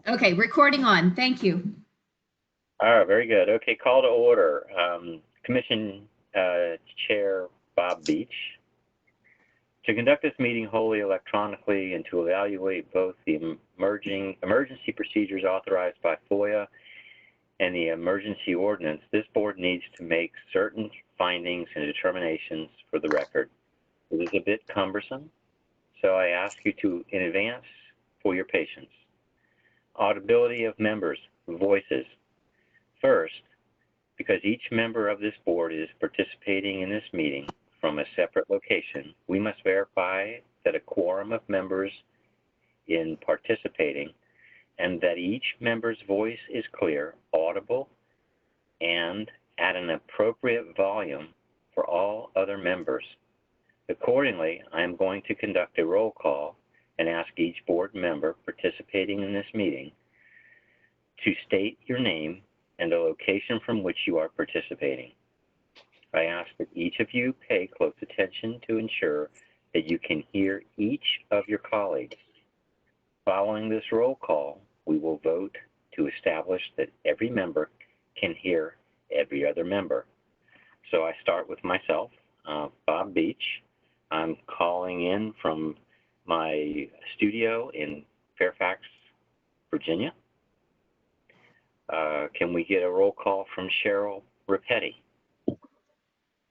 Okay, recording on. Thank you. All right, very good. Okay, call to order. Commission Chair Bob Beach. To conduct this meeting wholly electronically and to evaluate both the emergency procedures authorized by FOIA and the emergency ordinance, this board needs to make certain findings and determinations for the record. It is a bit cumbersome, so I ask you to, in advance, for your patience. Audibility of members' voices. First, because each member of this board is participating in this meeting from a separate location, we must verify that a quorum of members in participating and that each member's voice is clear, audible, and at an appropriate volume for all other members. Accordingly, I am going to conduct a roll call and ask each board member participating in this meeting to state your name and the location from which you are participating. I ask that each of you pay close attention to ensure that you can hear each of your colleagues. Following this roll call, we will vote to establish that every member can hear every other member. So I start with myself, Bob Beach. I'm calling in from my studio in Fairfax, Virginia. Can we get a roll call from Cheryl Rapetti?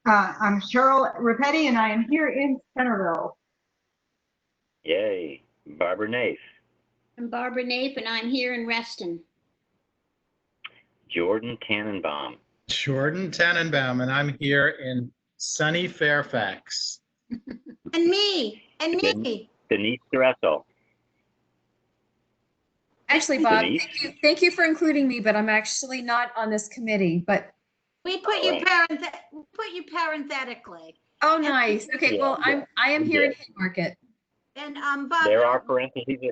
I'm Cheryl Rapetti, and I am here in Centerville. Yay. Barbara Nafe. I'm Barbara Nafe, and I'm here in Reston. Jordan Tannenbaum. Jordan Tannenbaum, and I'm here in sunny Fairfax. And me. Denise Dressel. Actually, Bob, Denise? thank you for including me, but I'm actually not on this committee, but. We put you parenthetically. Oh, nice. Okay, Yeah, well, I am here in Haymarket. And Bob. There are parentheses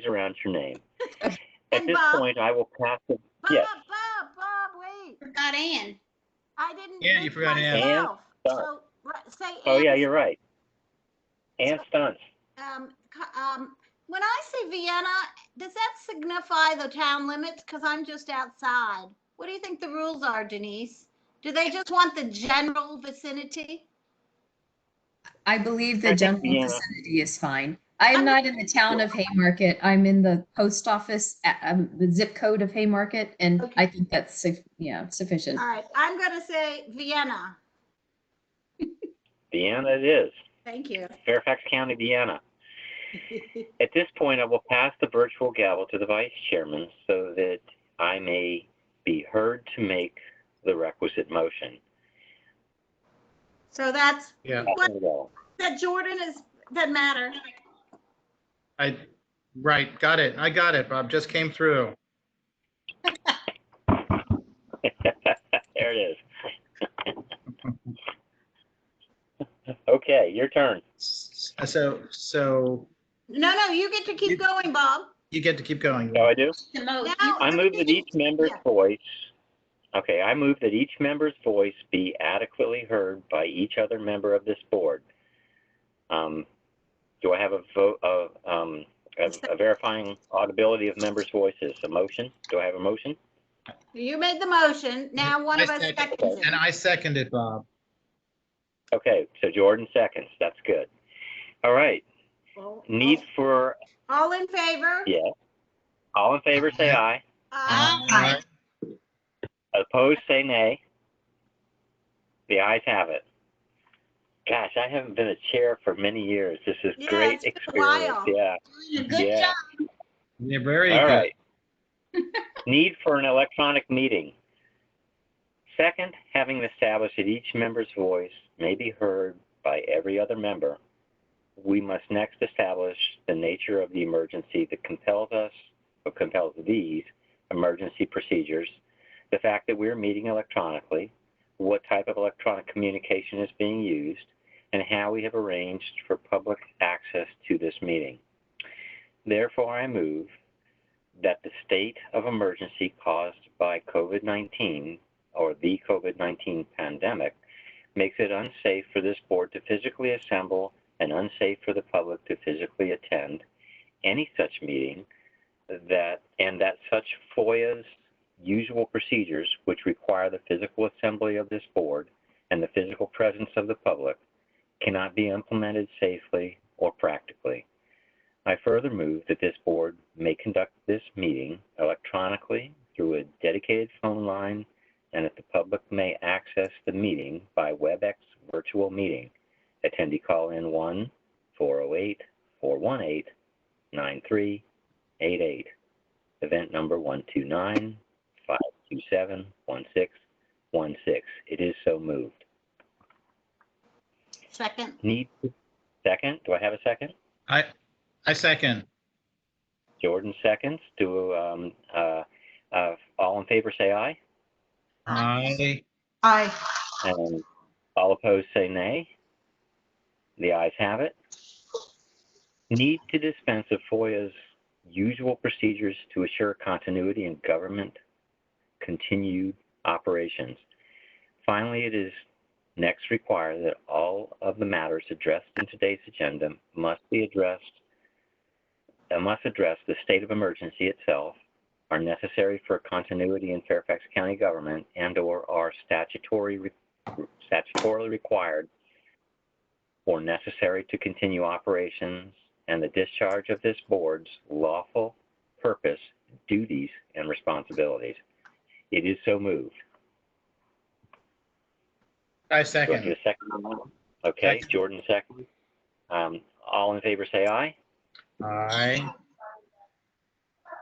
around your name. At this point, I will pass it. Yes. Bob, wait. Forgot Ann. I didn't. Yeah, you forgot Ann. Ann So say Ann. Oh yeah, you're right. Ann Stunts. When I say Vienna, does that signify the town limits? Because I'm just outside. What do you think the rules are, Denise? Do they just want the general vicinity? I believe the general Vienna. vicinity is fine. I'm not in the town of Haymarket. I'm in the post office, the zip code of Haymarket, and okay. I think that's sufficient. All right, I'm going to say Vienna. Vienna it is. Thank you. Fairfax County, Vienna. At this point, I will pass the virtual gavel to the vice chairman so that I may be heard to make the requisite motion. So that's what that Jordan doesn't matter. Right, got it. I got it, Bob. Just came through. There it is. Okay, your turn. So. No, you get to keep going, Bob. You get to keep going. Oh, I do? Now, I move that each member's voice. Okay, I move that each member's voice be adequately heard by each other member of this board. Do I have a vote a verifying audibility of members' voices? A motion? Do I have a motion? You made the motion. Now one of us seconds it. And I second it, Bob. Okay, so Jordan seconds. That's good. All right. Need for. All in favor? Yeah. All in favor, say aye. Aye. Opposed, say nay. The ayes have it. Gosh, I haven't been a chair for many years. This is great experience. Yeah. Good job. Yeah, very good. All right. Need for an electronic meeting. Second, having established that each member's voice may be heard by every other member, we must next establish the nature of the emergency that compels these emergency procedures, the fact that we're meeting electronically, what type of electronic communication is being used, and how we have arranged for public access to this meeting. Therefore, I move that the state of emergency caused by COVID-19 or the COVID-19 pandemic makes it unsafe for this board to physically assemble and unsafe for the public to physically attend any such meeting that such FOIA's usual procedures, which require the physical assembly of this board and the physical presence of the public, cannot be implemented safely or practically. I further move that this board may conduct this meeting electronically through a dedicated phone line, and that the public may access the meeting by WebEx virtual meeting. Attendee call in 1-408-418-9388. Event number 129-527-1616. It is so moved. Second. Second? Do I have a second? I second. Jordan seconds. All in favor say aye. Aye. Aye. And all opposed say nay. The ayes have it. Need to dispense of FOIA's usual procedures to assure continuity in government continued operations. Finally, it is next required that all of the matters addressed in today's agenda must address the state of emergency itself, are necessary for continuity in Fairfax County government, and/or are statutorily required or necessary to continue operations and the discharge of this board's lawful purpose, duties, and responsibilities. It is so moved. I Do I second. get a second on that? Okay, Second. Jordan second. All in favor say aye. Aye.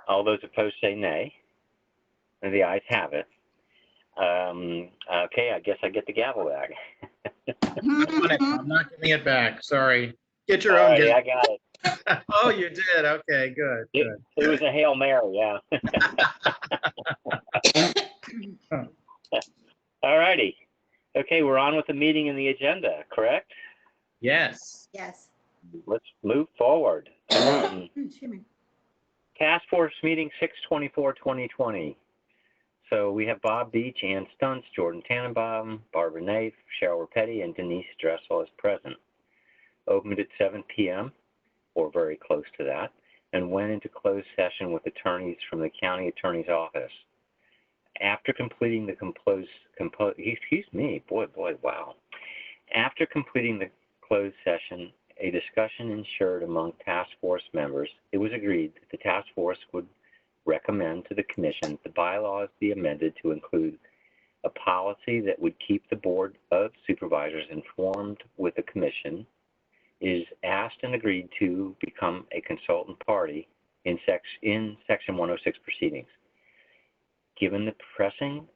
All those opposed say nay. And the ayes have it. Okay, I guess I get the gavel back. I'm not giving it back. Sorry. Get your All own righty, gavel. I got it. Oh, you did. Okay, good. Good. It was a Hail Mary, yeah. All righty. Okay, we're on with the meeting and the agenda, correct? Yes. Yes. Let's move forward. Excuse me. Task Force Meeting 6/24/2020. So we have Bob Beach, Ann Stuntz, Jordan Tannenbaum, Barbara Naif, Cheryl Repetti, and Denise Dressel as present. Opened at 7 p.m. or very close to that, and went into closed session with attorneys from the county attorney's office. After completing the wow. After completing the closed session, a discussion ensued among task force members. It was agreed that the task force would recommend to the commission the bylaws be amended to include a policy that would keep the Board of Supervisors informed with the commission, is asked and agreed to become a consultant party in Section 106 proceedings. Given the pressing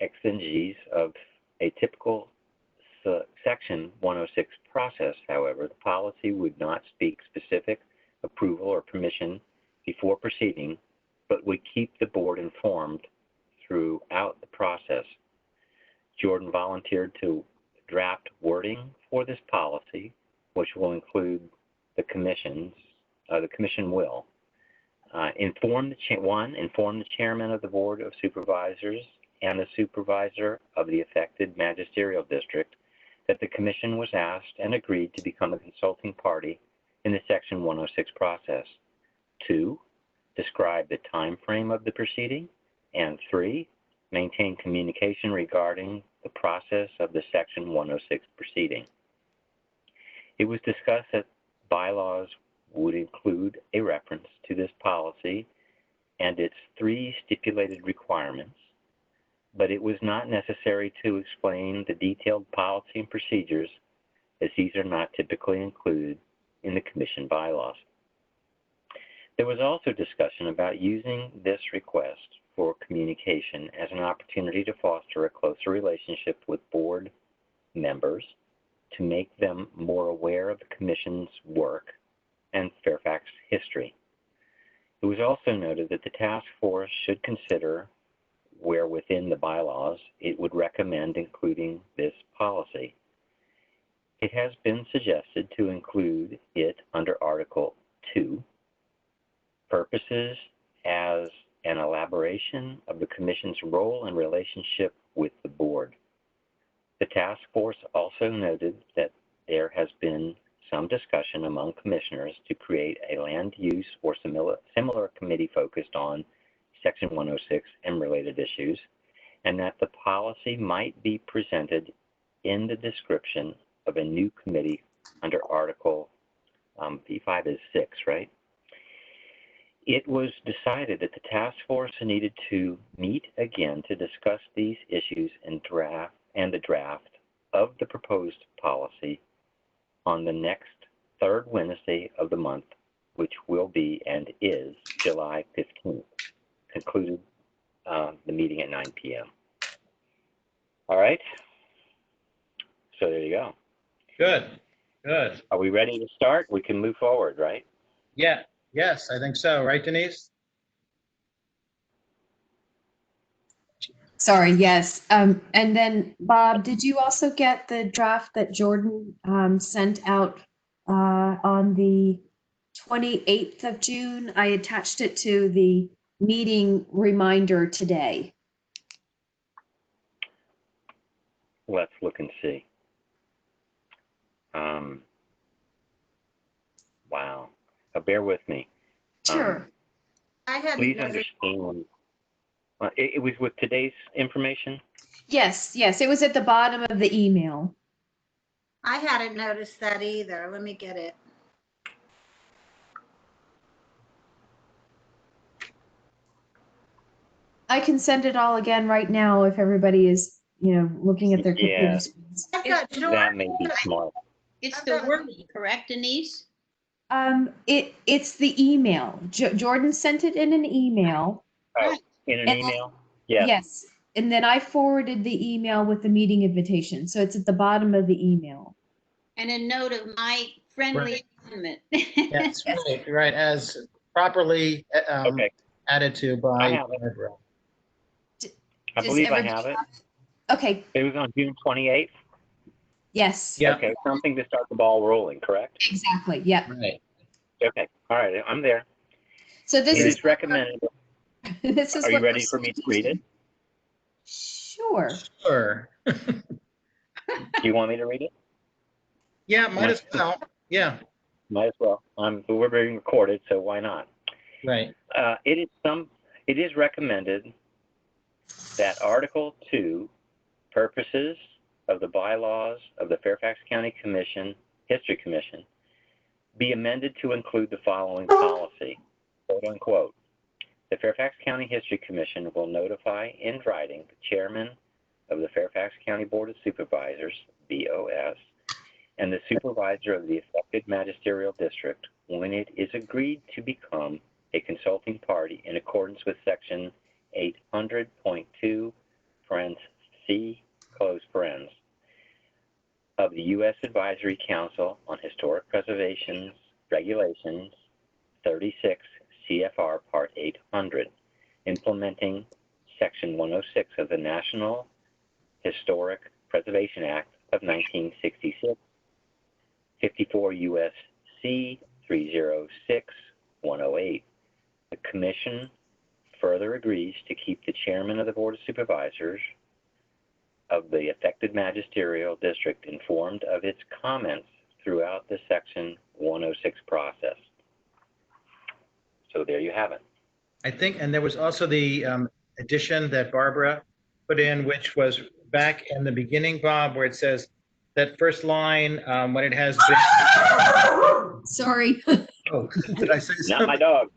exigencies of a typical Section 106 process, however, the policy would not speak specific approval or permission before proceeding, but would keep the board informed throughout the process. Jordan volunteered to draft wording for this policy, which will include the commission will inform the chairman of the Board of Supervisors and the supervisor of the affected magisterial district that the commission was asked and agreed to become a consulting party in the Section 106 process. 2, describe the time frame of the proceeding. And 3, maintain communication regarding the process of the Section 106 proceeding. It was discussed that bylaws would include a reference to this policy and its 3 stipulated requirements, but it was not necessary to explain the detailed policy and procedures, as these are not typically included in the commission bylaws. There was also discussion about using this request for communication as an opportunity to foster a closer relationship with board members, to make them more aware of the commission's work and Fairfax history. It was also noted that the task force should consider where within the bylaws it would recommend including this policy. It has been suggested to include it under Article 2, purposes as an elaboration of the commission's role and relationship with the board. The task force also noted that there has been some discussion among commissioners to create a land use or similar committee focused on Section 106 and related issues, and that the policy might be presented in the description of a new committee under Article V5 is 6, right? It was decided that the task force needed to meet again to discuss these issues and the draft of the proposed policy on the next third Wednesday of the month, which will be and is July 15th. Concluded the meeting at 9 p.m. All right. So there you go. Good, good. Are we ready to start? We can move forward, right? Yeah, yes, I think so. Right, Denise? Sorry, yes. And then Bob, did you also get the draft that Jordan sent out on the 28th of June? I attached it to the meeting reminder today. Let's look and see. Wow. Bear with me. Sure. I hadn't Please noticed. understand. It was with today's information? Yes, it was at the bottom of the email. I hadn't noticed that either. Let me get it. I can send it all again right now if everybody is, looking at their computer Yeah. screens. I've got That Jordan. may be smart. It's the word, correct, Denise? It's the email. Jordan sent it in an email. Oh, in an And- email? Yes. Yes, and then I forwarded the email with the meeting invitation, so it's at the bottom of the email. And a note of my friendly amendment. Yes, right, as properly Okay. added to I by have it. Barbara. I Does believe I everybody have it. Okay, It was on June 28th? yes, Yeah. Okay, something to start the ball rolling, correct? exactly, yeah. Right. Okay, all right, I'm there. So this It is, is recommended. this is Are you what ready we're for me to read it? Sure. Sure. Do you want me to read it? Yeah, might as well. Yeah, Might as well. We're being recorded, so why not? right. It is recommended that Article 2, purposes of the bylaws of the Fairfax County History Commission, be amended to include the following policy, quote unquote. The Fairfax County History Commission will notify in writing the chairman of the Fairfax County Board of Supervisors, BOS, and the supervisor of the affected magisterial district when it is agreed to become a consulting party in accordance with Section 800.2, C, close parens, of the U.S. Advisory Council on Historic Preservation's Regulations 36 CFR Part 800, implementing Section 106 of the National Historic Preservation Act of 1966, 54 U.S.C. 306-108. The Commission further agrees to keep the chairman of the Board of Supervisors of the affected magisterial district informed of its comments throughout the Section 106 process. So there you have it. I think, and there was also the addition that Barbara put in, which was back in the beginning, Bob, where it says that first line, when it has been. Sorry. Oh, did I say Not something? my dog.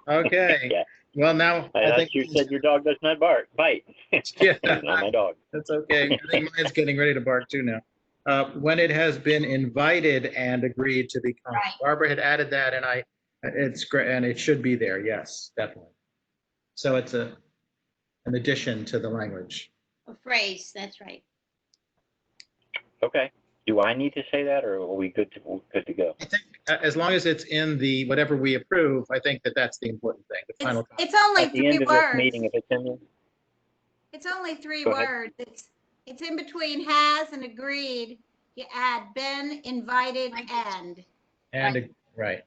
Okay. Yeah. Well, now I I thought think. you said your dog does not bite. Yeah. It's not my dog. That's okay. I think mine's getting ready to bark too now. When it has been invited and agreed to become. Right. Barbara had added that and it's great, and it should be there. Yes, definitely. So it's an addition to the language. A phrase, that's right. Okay. Do I need to say that, or are we good to go? I think as long as it's in the, whatever we approve, I think that's the important thing, the final. It's only At the 3 end of this words. meeting, if it's in there, It's only 3 Go ahead. words. It's in between has and agreed. You add been, invited, and. And, right.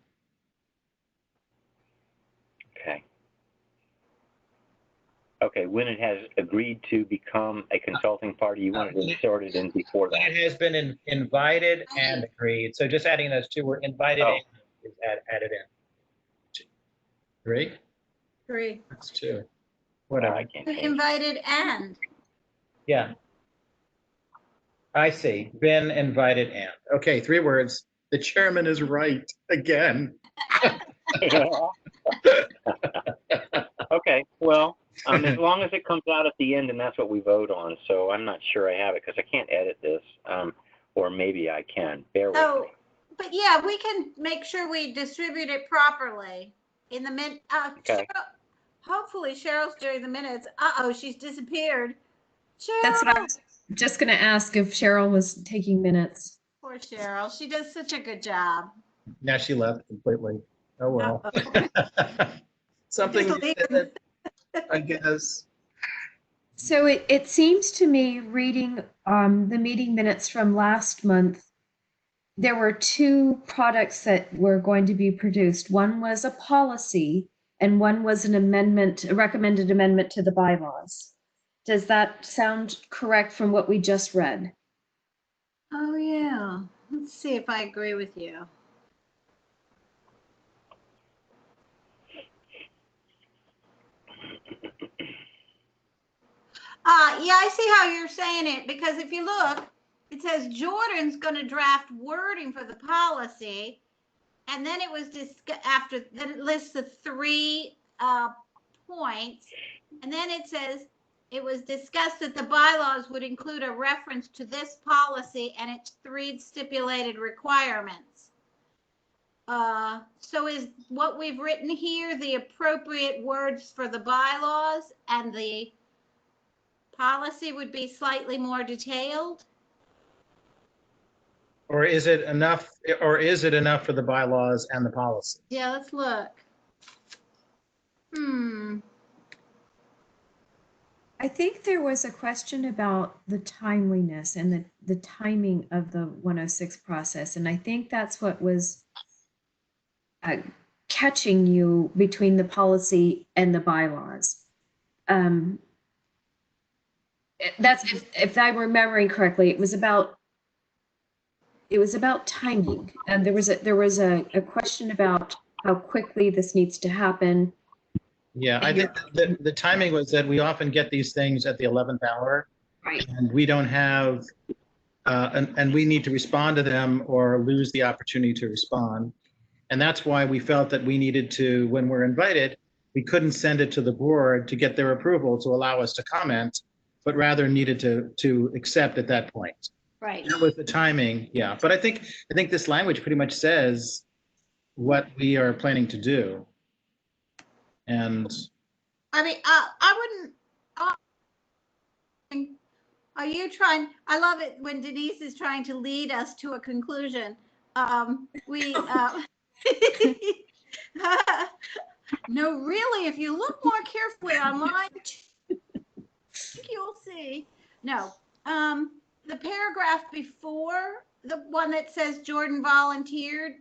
okay. Okay, when it has agreed to become a consulting party, you wanted to insert it in before that. It has been invited and agreed. So just adding those two, we're invited Oh. and is added in. 3? Three. That's 2. I Whatever. can't change. Invited and. Yeah. I see. Been invited and. Okay, 3 words. The chairman is right again. Okay, well, as long as it comes out at the end and that's what we vote on, so I'm not sure I have it because I can't edit this, or maybe I can. Bear with Oh, me. but yeah, we can make sure we distribute it properly in the Okay. Hopefully Cheryl's doing the minutes. Uh-oh, she's disappeared. Cheryl. That's what I was just going to ask if Cheryl was taking minutes. Poor Cheryl. She does such a good job. Now she left completely. Oh, well. Uh-oh. Something, Just leave. I guess. So it seems to me, reading the meeting minutes from last month, there were 2 products that were going to be produced. One was a policy and one was an amendment, a recommended amendment to the bylaws. Does that sound correct from what we just read? Oh, yeah. Let's see if I agree with you. Yeah, I see how you're saying it, because if you look, it says Jordan's going to draft wording for the policy, and then it was then it lists the 3 points, and then it says it was discussed that the bylaws would include a reference to this policy and its 3 stipulated requirements. So is what we've written here the appropriate words for the bylaws, and the policy would be slightly more detailed? Or is it enough for the bylaws and the policy? Yeah, let's look. I think there was a question about the timeliness and the timing of the 106 process. And I think that's what was catching you between the policy and the bylaws. That's if I'm remembering correctly, it was about timing. And there was a question about how quickly this needs to happen. Yeah, I think the timing was that we often get these things at the 11th hour. Right. And we don't have, and we need to respond to them or lose the opportunity to respond. And that's why we felt that we needed to, when we're invited, we couldn't send it to the board to get their approval to allow us to comment, but rather needed to accept at that point. Right. That was the timing, yeah. But I think this language pretty much says what we are planning to do. And I mean, I wouldn't. Are you trying? I love it when Denise is trying to lead us to a conclusion. No, really, if you look more carefully on mine, you'll see. No, the paragraph before the one that says Jordan volunteered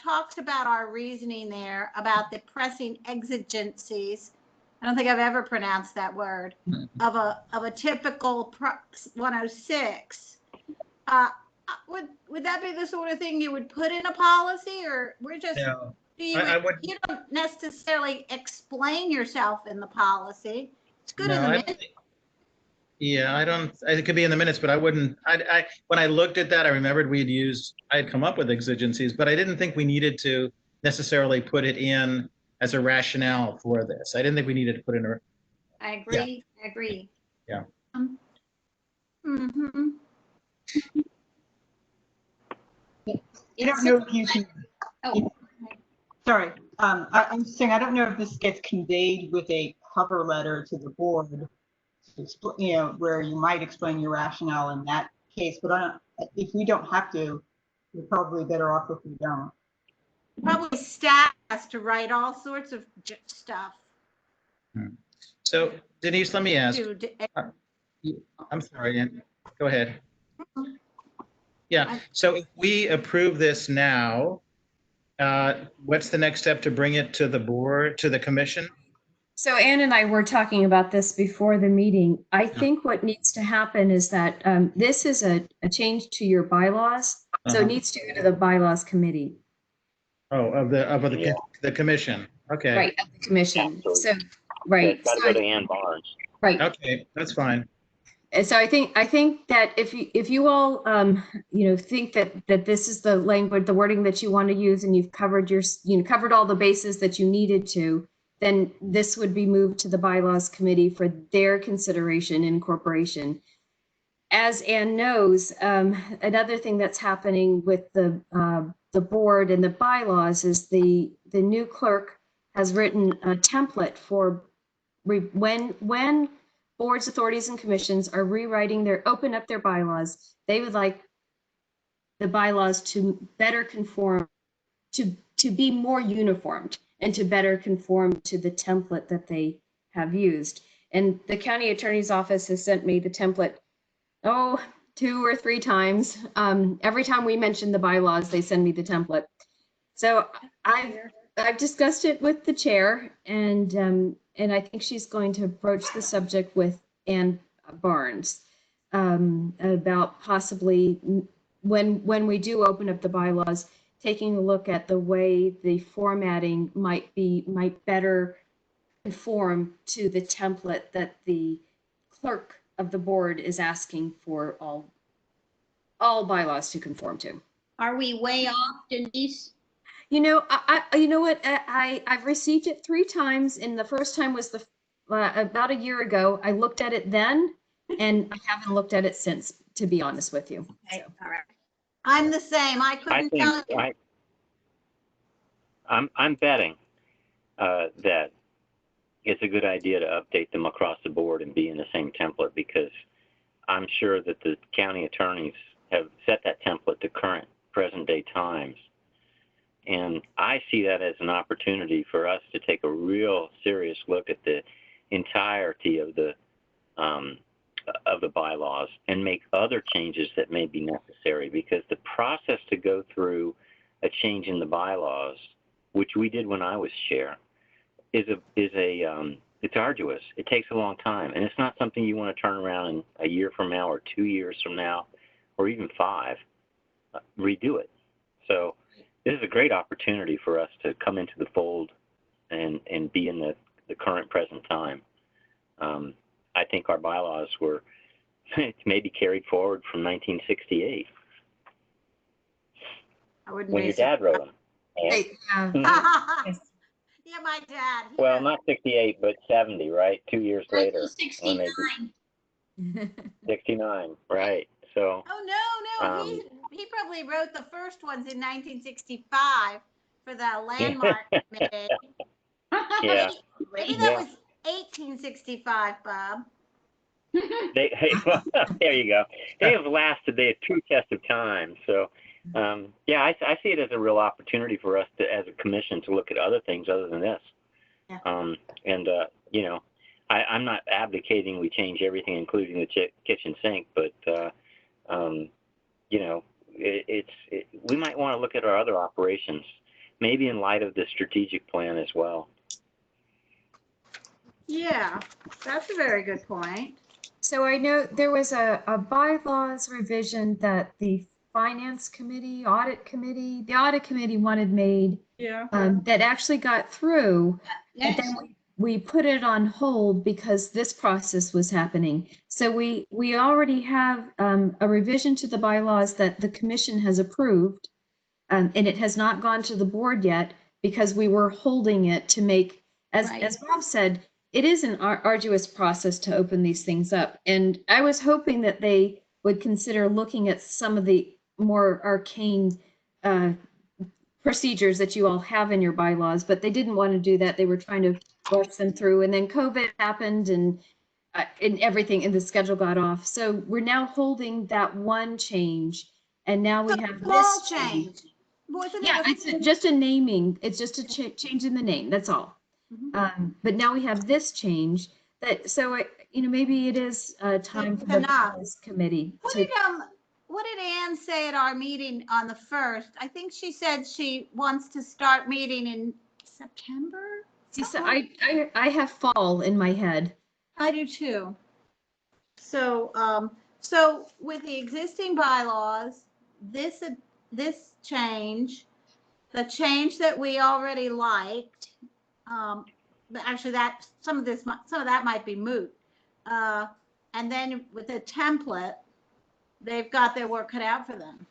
talks about our reasoning there about the pressing exigencies. I don't think I've ever pronounced that word of a typical 106. Would that be the sort of thing you would put in a policy, or we're just you don't necessarily explain yourself in the policy? It's good in the minutes. Yeah, I don't. It could be in the minutes, but I wouldn't. When I looked at that, I remembered I had come up with exigencies, but I didn't think we needed to necessarily put it in as a rationale for this. I didn't think we needed to put in a. I agree. Yeah. I agree. Yeah. Mm-hmm. I don't know if you can. Oh, sorry. I'm saying I don't know if this gets conveyed with a cover letter to the board, where you might explain your rationale in that case. But if we don't have to, we're probably better off if we don't. Probably staff has to write all sorts of stuff. So Denise, let me ask. I'm sorry, Ann. Go ahead. Yeah, so if we approve this now, what's the next step to bring it to the board, to the commission? So Ann and I were talking about this before the meeting. I think what needs to happen is that this is a change to your bylaws. So it Uh-huh. needs to go to the bylaws committee, Oh, of Yeah. the commission. Okay. right, of the commission. Absolutely. So, Yeah, right. it's got to So go to Ann Barnes. right. Okay, that's fine. And so I think that if you all think that this is the language, the wording that you want to use, and you've covered covered all the bases that you needed to, then this would be moved to the bylaws committee for their consideration and incorporation. As Ann knows, another thing that's happening with the board and the bylaws is the new clerk has written a template for when boards, authorities, and commissions are rewriting open up their bylaws, they would like the bylaws to better conform, to be more uniformed and to better conform to the template that they have used. And the county attorney's office has sent me the template, 2 or 3 times. Every time we mention the bylaws, they send me the template. So I've discussed it with the chair, and I think she's going to broach the subject with Ann Barnes about possibly when we do open up the bylaws, taking a look at the way the formatting might better conform to the template that the clerk of the board is asking for all bylaws to conform to. Are we way off, Denise? You know, you know what? I've received it 3 times, and the first time was about a year ago. I looked at it then, and I haven't looked at it since, to be honest with you. Okay, So. all right. I'm the same. I I couldn't think tell you. I'm betting that it's a good idea to update them across the board and be in the same template, because I'm sure that the county attorneys have set that template to current present day times. And I see that as an opportunity for us to take a real serious look at the entirety of the bylaws and make other changes that may be necessary, because the process to go through a change in the bylaws, which we did when I was chair, it's arduous. It takes a long time, and it's not something you want to turn around in a year from now or 2 years from now or even 5, redo it. So this is a great opportunity for us to come into the fold and be in the current present time. I think our bylaws were maybe carried forward from 1968 I wouldn't when be your dad wrote them. Right, yeah. surprised. Yeah, my dad. he Well, wrote- not 68, but 70, right? 2 years later. when they 1969. 69, right? So Oh, no, he probably wrote the first ones in 1965 for the landmark committee. yeah, Maybe that Yeah. was 1865, Bob. there you go. They have lasted the true test of time. So, yeah, I see it as a real opportunity for us to, as a commission, to look at other things other than this. Yeah. You know, I'm not advocating we change everything, including the kitchen sink, but you know, we might want to look at our other operations, maybe in light of the strategic plan as well. Yeah, that's a very good point. So I know there was a bylaws revision that the finance committee, the audit committee wanted made Yeah. that actually got through, but Yes. then we put it on hold because this process was happening. So we already have a revision to the bylaws that the commission has approved, and it has not gone to the board yet because we were holding it to make, as Right. Bob said, it is an arduous process to open these things up. And I was hoping that they would consider looking at some of the more arcane procedures that you all have in your bylaws, but they didn't want to do that. They were trying to rush them through, and then COVID happened, and everything, and the schedule got off. So we're now holding that one change, and now we have Small this change. Wasn't Yeah, it? it's just a naming. It's just a change in the name. That's all. But now we have this change that, so maybe it is time for the Enough. bylaws committee What to. did Ann say at our meeting on the 1st? I think she said she wants to start meeting in September. See, so I have fall in my head. I do too. So, so with the existing bylaws, this, this change, the change that we already liked, but actually that, some of that might be moot. And then with the template, they've got their work cut out for them.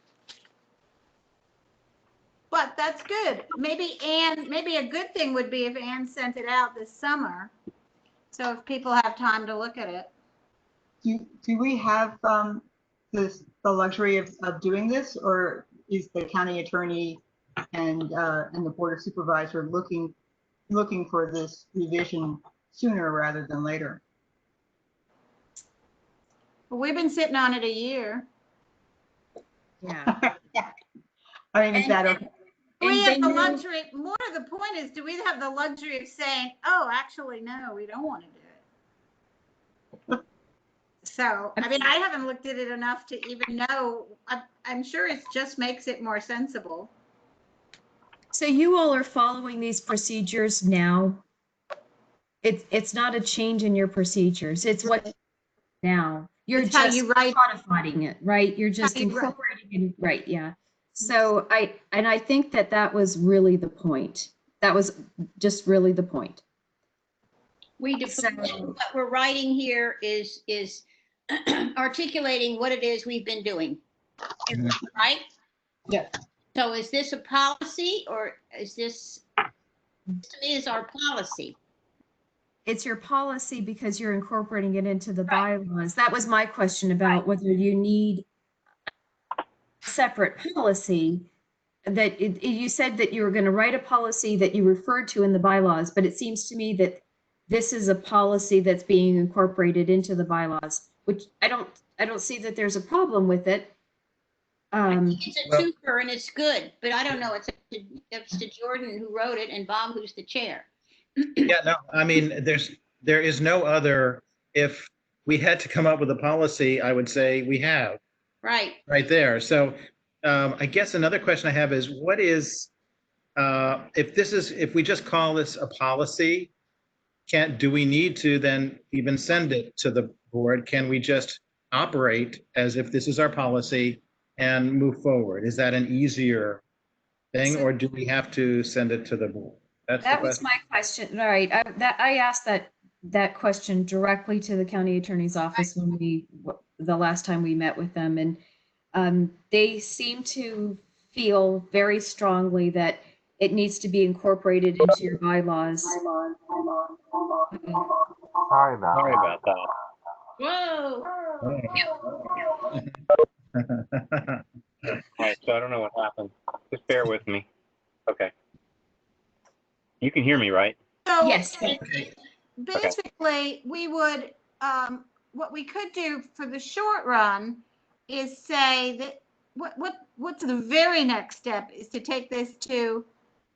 But that's good. Maybe a good thing would be if Anne sent it out this summer. So if people have time to look at it. Do we have the luxury of doing this, or is the county attorney and the board of supervisors looking for this revision sooner rather than later? Well, we've been sitting on it a year. Yeah. I mean, is that okay? We have the then- luxury, more to the point is, do we have the luxury of saying, oh, actually, no, we don't want to do it? So, I mean, I haven't looked at it enough to even know. I'm sure it just makes it more sensible. So you all are following these procedures now? It's not a change in your procedures. It's what now. You're It's how just you write. codifying it, right? You're just you write. incorporating it, right, yeah. So I think that was really the point. That was just really the point. So what we're writing here is articulating what it is we've been doing, right? Yes. So is this a policy, or is this is our policy? It's your policy because you're incorporating it into the bylaws. That was my question about whether you need separate policy. That you said that you were going to write a policy that you referred to in the bylaws, but it seems to me that this is a policy that's being incorporated into the bylaws, which I don't see that there's a problem with it. It's a twofer and it's good, but I don't know. It's to Jordan who wrote it and Bob who's the chair. Yeah, no, I mean, there is no other, if we had to come up with a policy, I would say we have. Right. Right there. So I guess another question I have is what is, if we just call this a policy, do we need to then even send it to the board? Can we just operate as if this is our policy and move forward? Is that an easier thing, or do we have to send it to the board? That was my question. All right, I asked that question directly to the county attorney's office when the last time we met with them, and they seem to feel very strongly that it needs to be incorporated into your bylaws. Sorry about that. Whoa. All right, so I don't know what happened. Just bear with me. Okay. You can hear me, right? So Yes. basically, we would, what we could do for the short run is say that what's the very next step is to take this to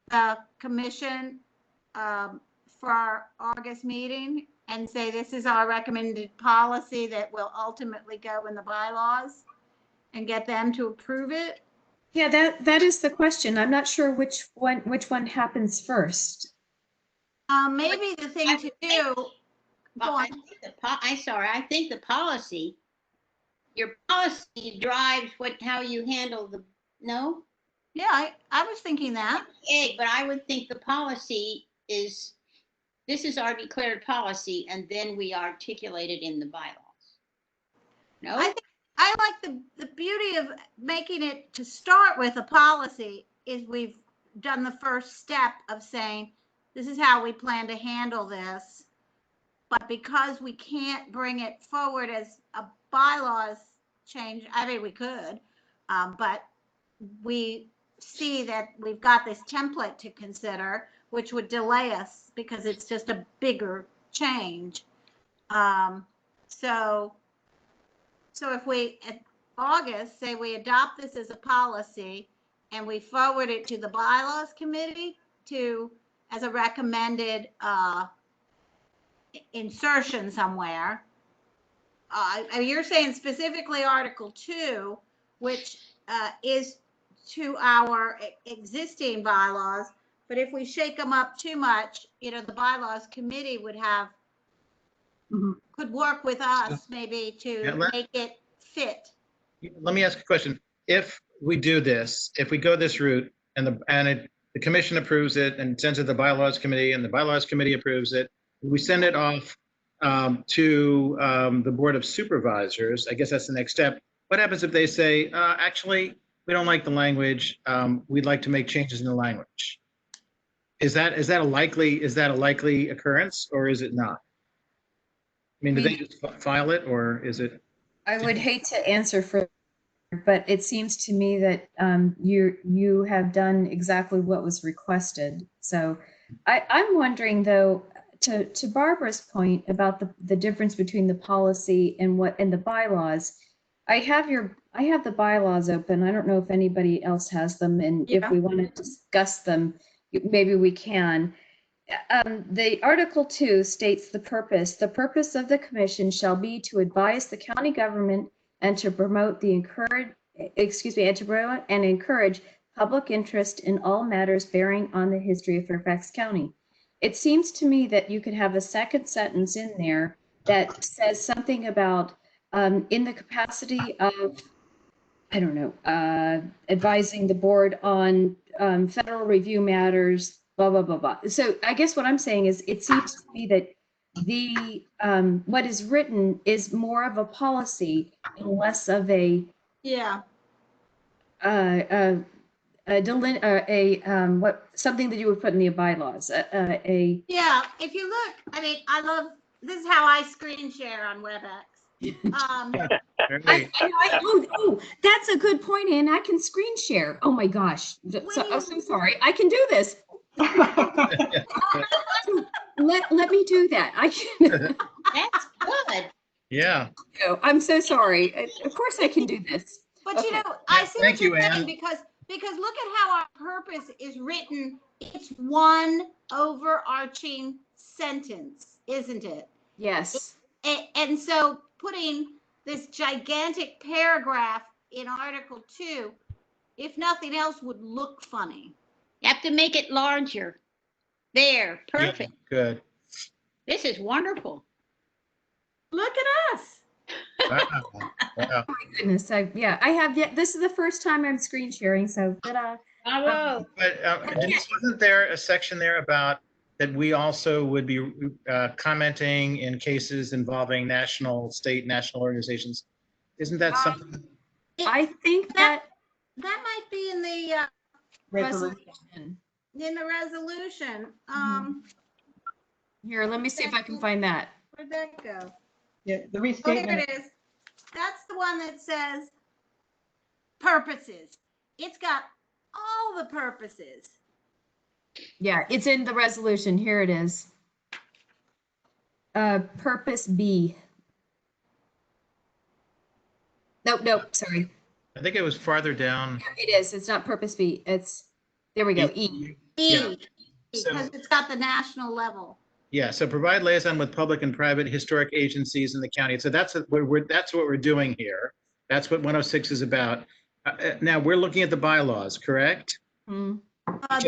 the commission for our August meeting and say this is our recommended policy that will ultimately go in the bylaws and get them to approve it. Yeah, that is the question. I'm not sure which one happens first. Maybe the thing to do. I think the policy, your policy drives how you handle no? Yeah, I was thinking that. But I would think the policy is, this is our declared policy, and then we articulate it in the bylaws. No? I like the beauty of making it to start with a policy is we've done the first step of saying, this is how we plan to handle this. But because we can't bring it forward as a bylaws change, I mean, we could, but we see that we've got this template to consider, which would delay us because it's just a bigger change. So if we, at August, say we adopt this as a policy and we forward it to the bylaws committee as a recommended insertion somewhere. You're saying specifically Article 2, which is to our existing bylaws But if we shake them up too much, the bylaws committee would have, Mhm. could work with us maybe Yeah, to make it fit. Let me ask a question. If we do this, if we go this route and the commission approves it and sends it to the bylaws committee and the bylaws committee approves it, we send it off to the board of supervisors. I guess that's the next step. What happens if they say, actually, we don't like the language. We'd like to make changes in the language. Is that a likely occurrence, or is it not? I mean, do they just file it, or is it? I would hate to answer for, but it seems to me that you have done exactly what was requested. So I'm wondering though, to Barbara's point about the difference between the policy and the bylaws. I have the bylaws open. I don't know if anybody else has them, and if Yeah. we want to discuss them, maybe we can. The Article 2 states the purpose. The purpose of the commission shall be to advise the county government and to promote and encourage public interest in all matters bearing on the history of Fairfax County. It seems to me that you could have a second sentence in there that says something about in the capacity of, I don't know, advising the board on federal review matters, blah, blah, blah, blah. So I guess what I'm saying is it seems to me that the what is written is more of a policy and less of a Yeah. something that you would put in the bylaws. Yeah. If you look, I mean, this is how I screen share on WebEx. That's a good point, Ann. I can screen share. Oh my gosh. I'm so sorry. I can do this. Let me do that. I can. That's good. Yeah. I'm so sorry. Of course I can do this. But Okay. I see Thank what you're you, saying Ann. because look at how our purpose is written. It's one overarching sentence, isn't it? Yes. And so putting this gigantic paragraph in Article 2, if nothing else, would look funny. You have to make it larger. There, perfect. Good. This is wonderful. Look at us. Wow. Oh my goodness. I have yet. This is the first time I'm screen sharing. So Bravo. But Denise, wasn't there a section there about that we also would be commenting in cases involving national organizations? Isn't that something? I think that That might be in the Resolution. resolution. Here, let me see if I can find that. Where'd that go? Yeah, the Oh, here restatement. it is. That's the one that says purposes. It's got all the purposes. Yeah, it's in the resolution. Here it is. Purpose B. Nope, sorry. I think it was farther down. It is. It's not purpose B. There we go. E. Yeah. Because it's got the national level. Yeah, so provide liaison with public and private historic agencies in the county. So that's what we're doing here. That's what 106 is about. Now we're looking at the bylaws, correct? Mm. What's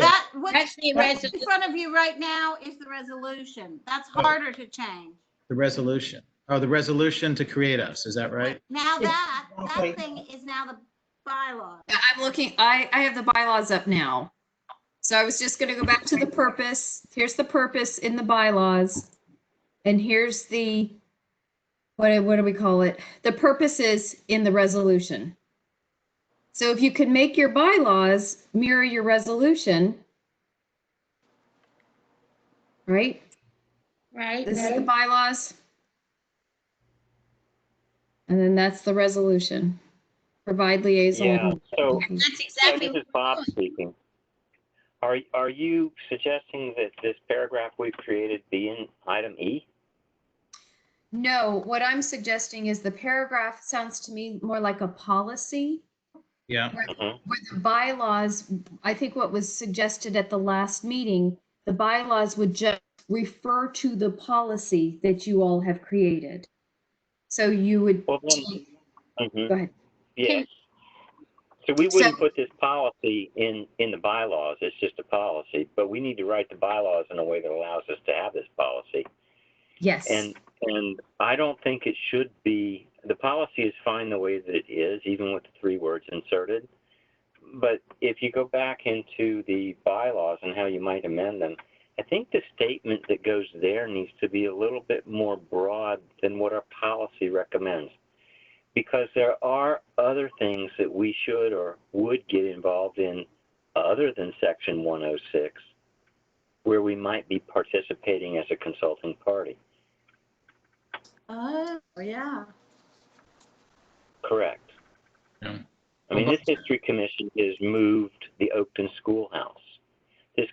the resolution. in front of you right now is the resolution. That's harder to change. The resolution. Oh, the resolution to create us. Is that right? Now that Okay. thing is now the bylaw. Yeah, I'm looking. I have the bylaws up now. So I was just going to go back to the purpose. Here's the purpose in the bylaws. And here's the, what do we call it? The purposes in the resolution. So if you can make your bylaws mirror your resolution, right? Right. This is the bylaws. And then that's the resolution. Provide liaison. Yeah, so That's this exactly is what Bob speaking. Are you suggesting that this paragraph we've created be in item E? No, what I'm suggesting is the paragraph sounds to me more like a policy. Yeah. Mhm. Where the bylaws, I think what was suggested at the last meeting, the bylaws would just refer to the policy that you all have created. So you would, Well, then, go mhm, ahead. yes. So we wouldn't So- put this policy in the bylaws. It's just a policy, but we need to write the bylaws in a way that allows us to have this policy. Yes. And I don't think it should be, the policy is fine the way that it is, even with the 3 words inserted. But if you go back into the bylaws and how you might amend them, I think the statement that goes there needs to be a little bit more broad than what our policy recommends. Because there are other things that we should or would get involved in other than Section 106, where we might be participating as a consulting party. Oh, yeah. Correct. Yeah. I mean, this history commission has moved the Oakton Schoolhouse. This,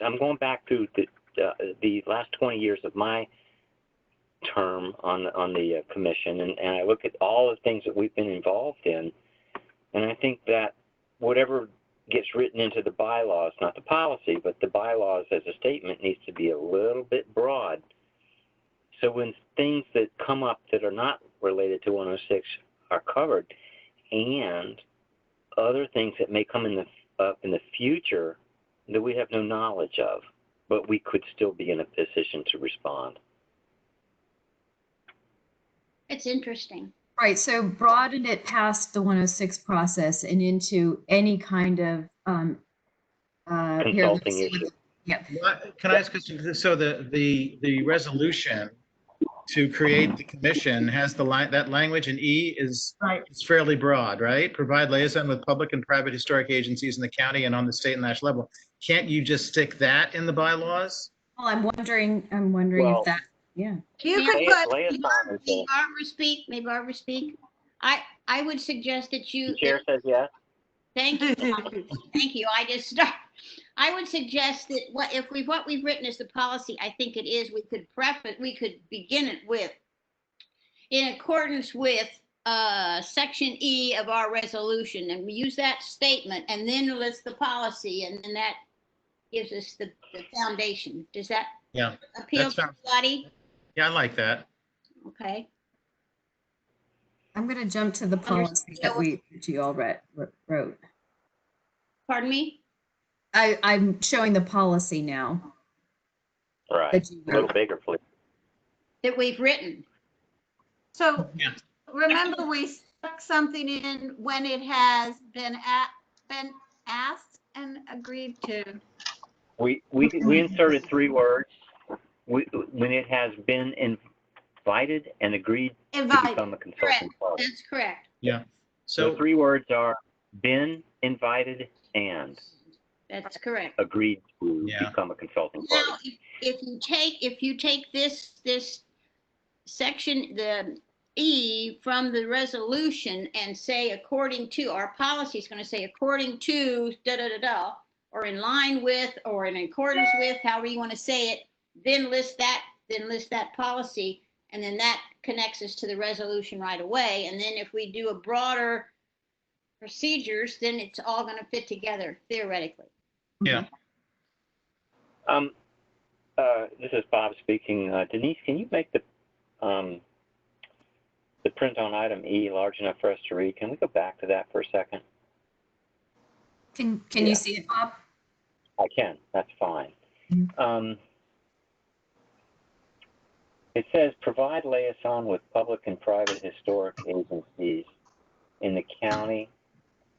I'm going back through the last 20 years of my term on the commission, and I look at all the things that we've been involved in, and I think that whatever gets written into the bylaws, not the policy, but the bylaws as a statement needs to be a little bit broad. So when things that come up that are not related to 106 are covered, and other things that may come up in the future that we have no knowledge of, but we could still be in a position to respond. It's interesting. Right, so broaden it past the 106 process and into any kind of, here, let me Consulting see what issue. Yep. Can I ask a question? So the resolution to create the commission has that language in E is Right. it's fairly broad, right? Provide liaison with public and private historic agencies in the county and on the state and national level. Can't you just stick that in the bylaws? Well, I'm wondering Well, if that, yeah. You May- could Lay put, it on as May a- Barbara speak? May Barbara speak? I would suggest that the you, chair says yes. thank you. Thank you. I would suggest that what we've written is the policy, I think it is, we could begin it with, in accordance with section E of our resolution, and we use that statement and then list the policy, and then that gives us the foundation. Does that Yeah, appeal that to sounds- everybody? Yeah, I like that. Okay. I'm going to jump to the policy that you all wrote. Pardon me? I'm showing the policy now. Right. That you A little wrote. bigger, please. That we've written. so Yeah. remember, we stuck something in when it has been asked and agreed to. We inserted 3 words. When it has been invited and agreed to Invited. become a consulting party. That's correct. So So 3 words are been, invited, and That's correct. agreed to Yeah. become a consulting Now, party. if you take this section, the E from the resolution and say according to, our policy is going to say according to da da da da, or in line with, or in accordance with, however you want to say it, then list that policy, and then that connects us to the resolution right away. And then if we do a broader procedures, then it's all going to fit together theoretically. yeah, This is Bob speaking. Denise, can you make the print on item E large enough for us to read? Can we go back to that for a second? Can Yeah. you see it, Bob? I can. That's fine. It says provide liaison with public and private historic agencies in the county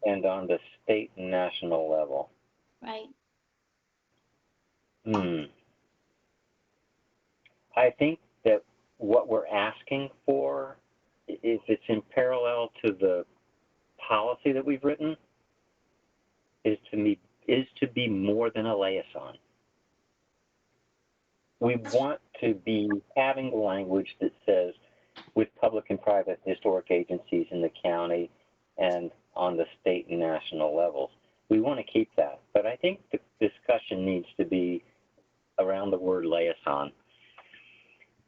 and on the state and national level. Right. I think that what we're asking for, if it's in parallel to the policy that we've written, is to be more than a liaison. We want to be having language that says with public and private historic agencies in the county and on the state and national levels. We want to keep that, but I think the discussion needs to be around the word liaison,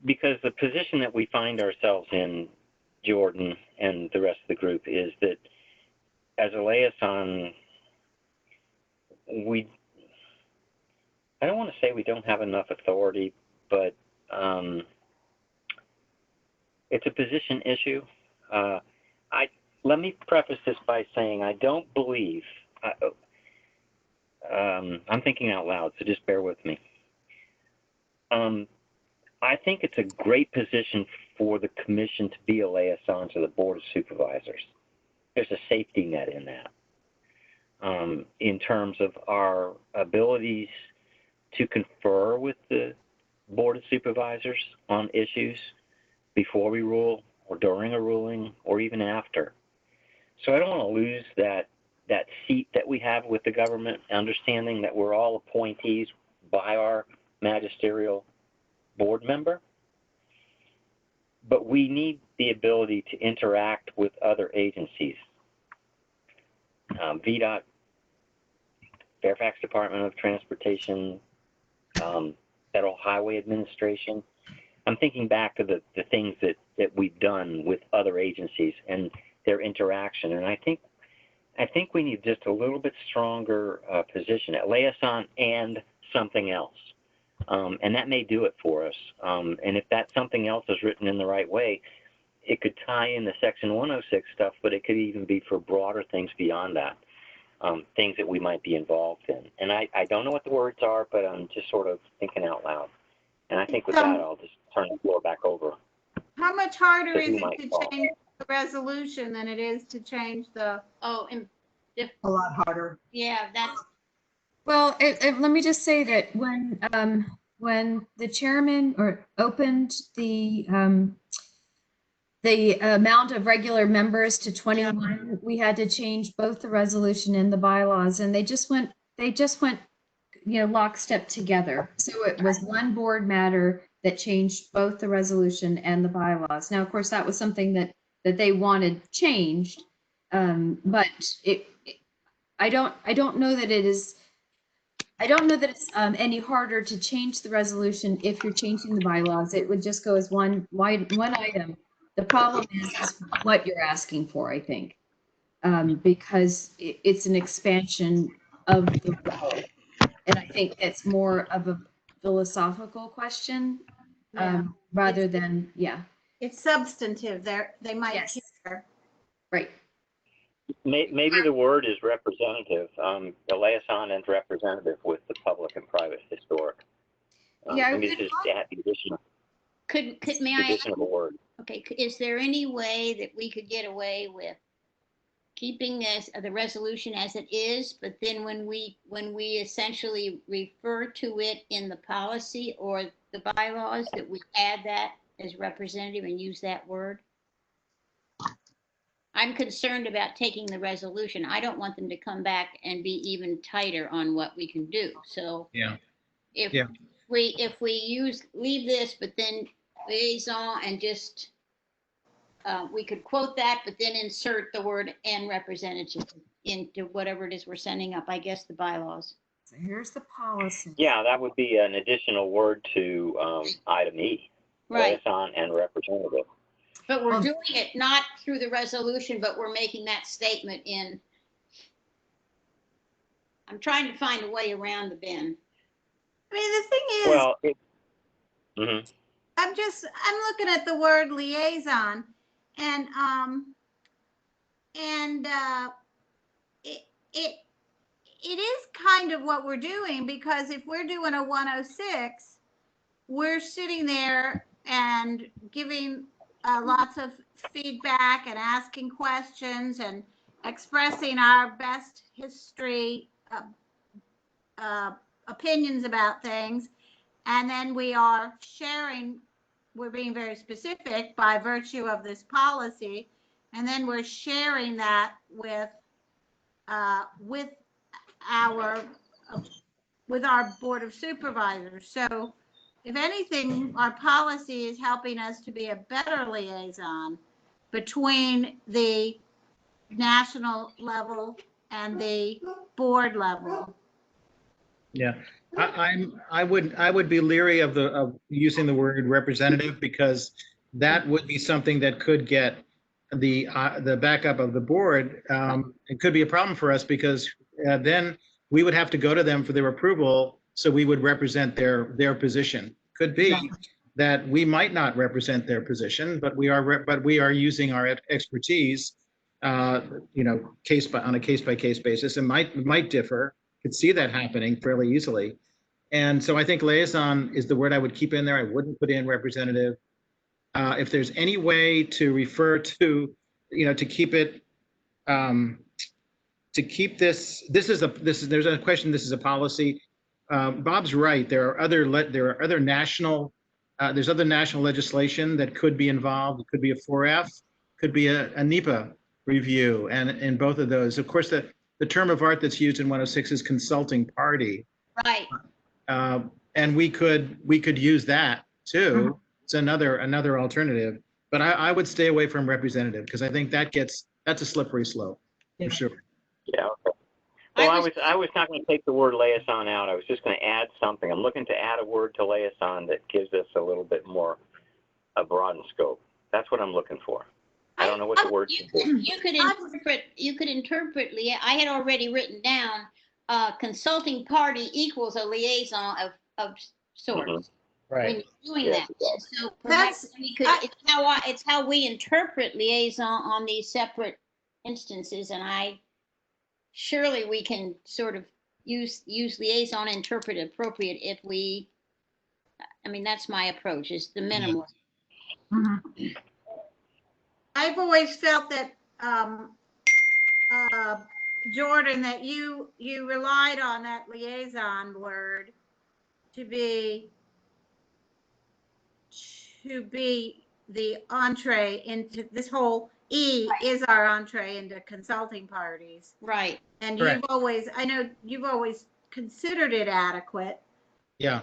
because the position that we find ourselves in, Jordan and the rest of the group, is that as a liaison, I don't want to say we don't have enough authority, but it's a position issue. let me preface this by saying I don't believe, I'm thinking out loud, so just bear with me. I think it's a great position for the commission to be a liaison to the Board of Supervisors. There's a safety net in that. In terms of our abilities to confer with the Board of Supervisors on issues before we rule or during a ruling or even after. So I don't want to lose that seat that we have with the government, understanding that we're all appointees by our magisterial board member. But we need the ability to interact with other agencies. VDOT, Fairfax Department of Transportation, Federal Highway Administration. I'm thinking back to the things that we've done with other agencies and their interaction. And I think we need just a little bit stronger position at liaison and something else. And that may do it for us. And if that something else is written in the right way, it could tie in the Section 106 stuff, but it could even be for broader things beyond that, things that we might be involved in. And I don't know what the words are, but I'm just sort of thinking out loud. And I think with that, I'll just turn the floor back over. How much harder So is who it might to call? change the resolution than it is to change the? Oh, and A lot harder. yeah, that's, Well, let me just say that when the chairman opened the amount of regular members to 21, we had to change both the resolution and the bylaws, and they just went, lockstep together. So it was one board matter that changed both the resolution and the bylaws. Now, of course, that was something that they wanted changed, but I don't know that it is. I don't know that it's any harder to change the resolution if you're changing the bylaws. It would just go as one item. The problem is what you're asking for, I think, because it's an expansion of the role. And I think it's more of a philosophical question rather than, It's substantive. They might Yes. care. right. Maybe the word is representative, the liaison and representative with the public and private historic. Yeah, Maybe just add the addition may I, of a word. okay, is there any way that we could get away with keeping this, the resolution as it is, but then when we essentially refer to it in the policy or the bylaws, that we add that as representative and use that word? I'm concerned about taking the resolution. I don't want them to come back and be even tighter on what we can do. So Yeah. if Yeah. we leave this, but then liaison and just, we could quote that, but then insert the word "and representative" into whatever it is we're sending up, I guess the bylaws. So here's the policy. Yeah, that would be an additional word to item E, Right, liaison and representative. but we're doing it not through the resolution, but we're making that statement in. I'm trying to find a way around the bin. I mean, the thing is, Well, I'm looking at the word liaison, and it is kind of what we're doing, because if we're doing a 106, we're sitting there and giving lots of feedback and asking questions and expressing our best history opinions about things. And then we are sharing, we're being very specific by virtue of this policy. And then we're sharing that with our Board of Supervisors. So if anything, our policy is helping us to be a better liaison between the national level and the board level. Yeah, I would be leery of using the word representative, because that would be something that could get the backup of the board. It could be a problem for us, because then we would have to go to them for their approval. So we would represent their position. Could be that we might not represent their position, but we are using our expertise on a case by case basis, and might differ. Could see that happening fairly easily. And so I think liaison is the word I would keep in there. I wouldn't put in representative. If there's any way to refer to, to keep it, to keep this, there's a question, this is a policy. Bob's right. There are other national, there's other national legislation that could be involved. It could be a 4F, could be a NEPA review. And in both of those, of course, the term of art that's used in 106 is consulting party. Right. And we could use that too. It's another alternative. But I would stay away from representative because I think that's a slippery slope for sure. Yeah. Okay. Well, I was not going to take the word liaison out. I was just going to add something. I'm looking to add a word to liaison that gives us a little bit more a broadened scope. That's what I'm looking for. I don't know what the word should be. You could interpret, I had already written down, consulting party equals a liaison of sorts. Mm-hmm. Right. When you're doing that. Yes. So perhaps it's how we interpret liaison on these separate instances, and surely we can sort of use liaison, interpret appropriate if that's my approach, is the minimal. I've always felt that, Jordan, that you relied on that liaison word to be the entree into this whole is our entree into consulting parties. Right. And Correct. I know you've always considered it adequate. Yeah.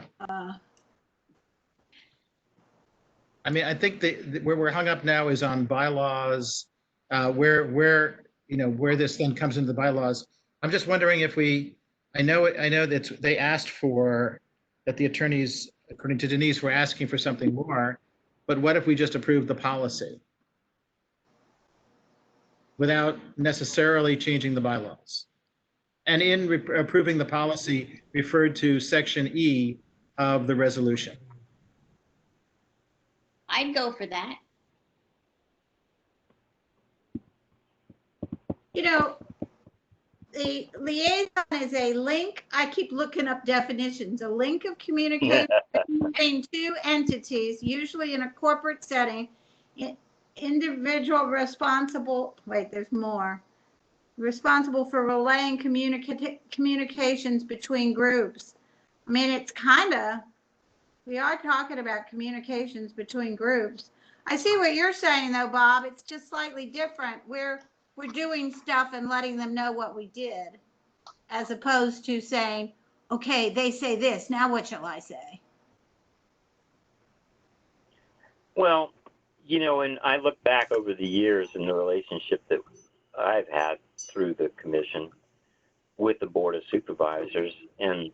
I think where we're hung up now is on bylaws, where this then comes into the bylaws. I'm just wondering if I know that they asked for that the attorneys, according to Denise, were asking for something more, but what if we just approve the policy without necessarily changing the bylaws? And in approving the policy, referred to section E of the resolution. I'd go for that. The liaison is a link. I keep looking up definitions. A link of communication between two entities, usually in a corporate setting. Individual responsible. Wait, there's more. Responsible for relaying communications between groups. It's we are talking about communications between groups. I see what you're saying though, Bob. It's just slightly different. We're doing stuff and letting them know what we did, as opposed to saying, okay, they say this, now what shall I say? Well, and I look back over the years in the relationship that I've had through the commission with the Board of Supervisors, and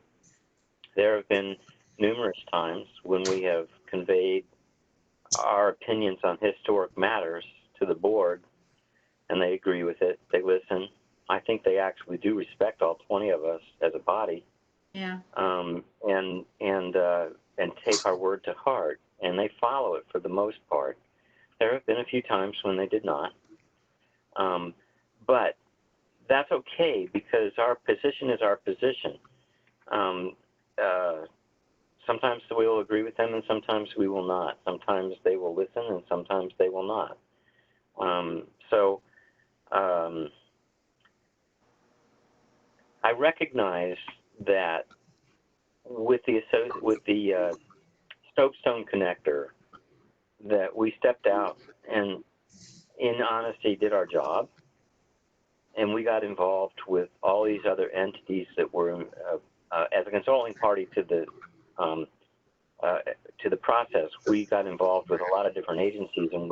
there have been numerous times when we have conveyed our opinions on historic matters to the board, and they agree with it. They listen. I think they actually do respect all 20 of us as a body. Yeah. And take our word to heart, and they follow it for the most part. There have been a few times when they did not, but that's okay because our position is our position. Sometimes we will agree with them, and sometimes we will not. Sometimes they will listen, and sometimes they will not. I recognize that with the Soapstone connector, that we stepped out and, in honesty, did our job, and we got involved with all these other entities that were as a consulting party to the process. We got involved with a lot of different agencies, and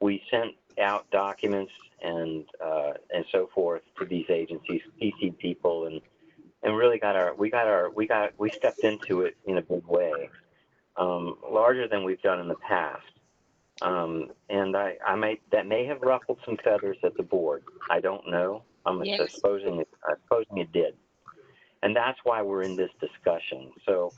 we sent out documents and so forth to these agencies, PC people, and really we stepped into it in a big way, larger than we've done in the past. And that may have ruffled some feathers at the board. I don't know. I'm supposing it did. And that's why we're in this discussion. So,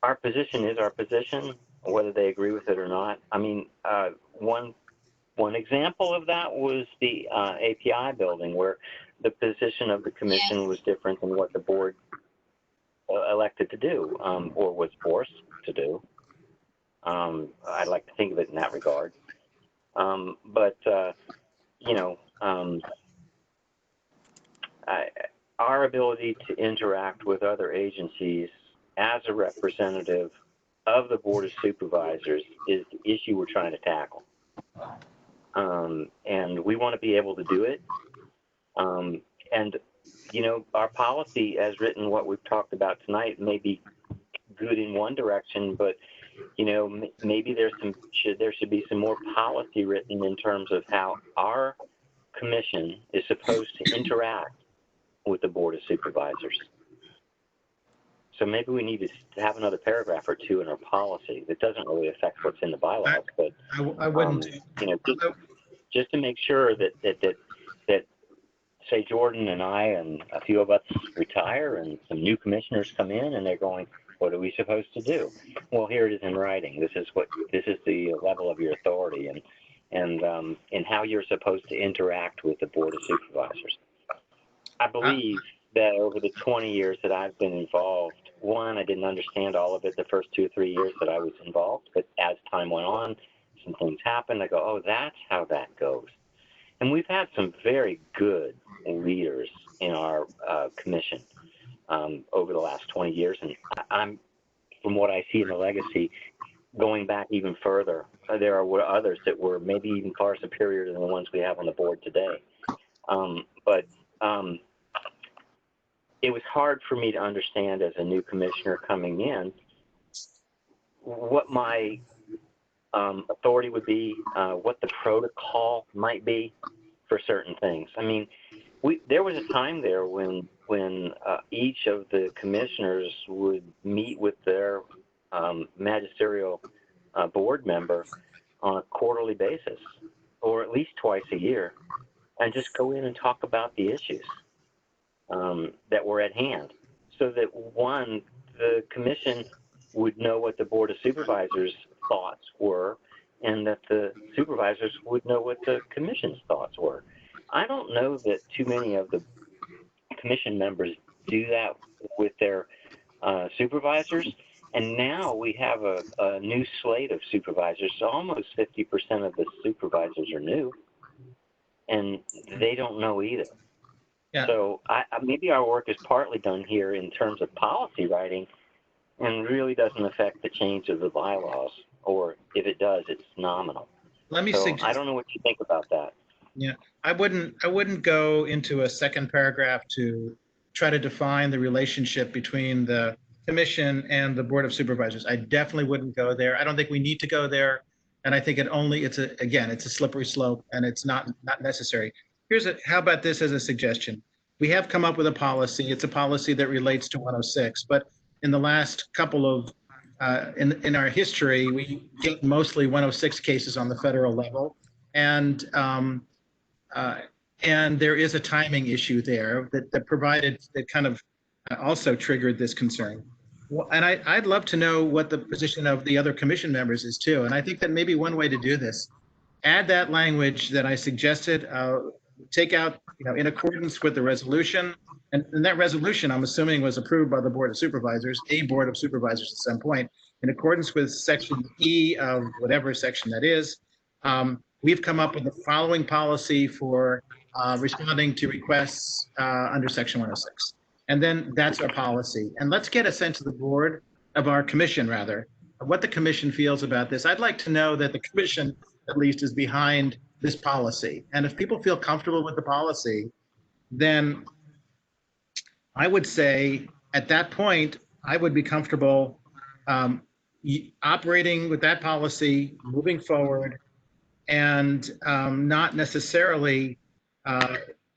our position is our position, whether they agree with it or not. I mean, one example of that was the API building, where the position of the commission Yes. was different than what the board elected to do, or was forced to do. I'd like to think of it in that regard. But you know, our ability to interact with other agencies as a representative of the Board of Supervisors is the issue we're trying to tackle. And we want to be able to do it. And, you know, our policy as written, what we've talked about tonight, may be good in one direction, but, you know, maybe there should be some more policy written in terms of how our commission is supposed to interact with the Board of Supervisors. So maybe we need to have another paragraph or two in our policy that doesn't really affect what's in the bylaws, but I wouldn't. you know, just to make sure that say Jordan and I and a few of us retire and some new commissioners come in and they're going, what are we supposed to do? Well, here it is in writing. This is the level of your authority and how you're supposed to interact with the Board of Supervisors. I believe that over the 20 years that I've been involved, one, I didn't understand all of it the first 2 or 3 years that I was involved, but as time went on, some things happened. I go, oh, that's how that goes. And we've had some very good leaders in our commission over the last 20 years, and I'm, from what I see in the legacy, going back even further, there were others that were maybe even far superior than the ones we have on the board today. But it was hard for me to understand as a new commissioner coming in what my authority would be, what the protocol might be for certain things. I mean, there was a time there when each of the commissioners would meet with their magisterial board member on a quarterly basis, or at least twice a year, and just go in and talk about the issues that were at hand, so that one, the commission would know what the Board of Supervisors' thoughts were, and that the supervisors would know what the commission's thoughts were. I don't know that too many of the commission members do that with their supervisors, and now we have a new slate of supervisors, so almost 50% of the supervisors are new, and they don't know either. Yeah. So maybe our work is partly done here in terms of policy writing and really doesn't affect the change of the bylaws, or if it does, it's nominal. Let me So suggest. I don't know what you think about that. Yeah, I wouldn't go into a second paragraph to try to define the relationship between the commission and the Board of Supervisors. I definitely wouldn't go there. I don't think we need to go there. And I think it's a slippery slope, and it's not necessary. How about this as a suggestion? We have come up with a policy. It's a policy that relates to 106, but in the last couple of, in our history, we get mostly 106 cases on the federal level. And there is a timing issue there that kind of also triggered this concern. And I'd love to know what the position of the other commission members is too. And I think that maybe one way to do this, add that language that I suggested, take out, in accordance with the resolution. And that resolution, I'm assuming, was approved by the Board of Supervisors, a Board of Supervisors at some point, in accordance with section E of whatever section that is. We've come up with the following policy for responding to requests under section 106. And then that's our policy. And let's get a sense of the board, of our commission rather, of what the commission feels about this. I'd like to know that the commission at least is behind this policy. And if people feel comfortable with the policy, then I would say at that point, I would be comfortable operating with that policy, moving forward, and not necessarily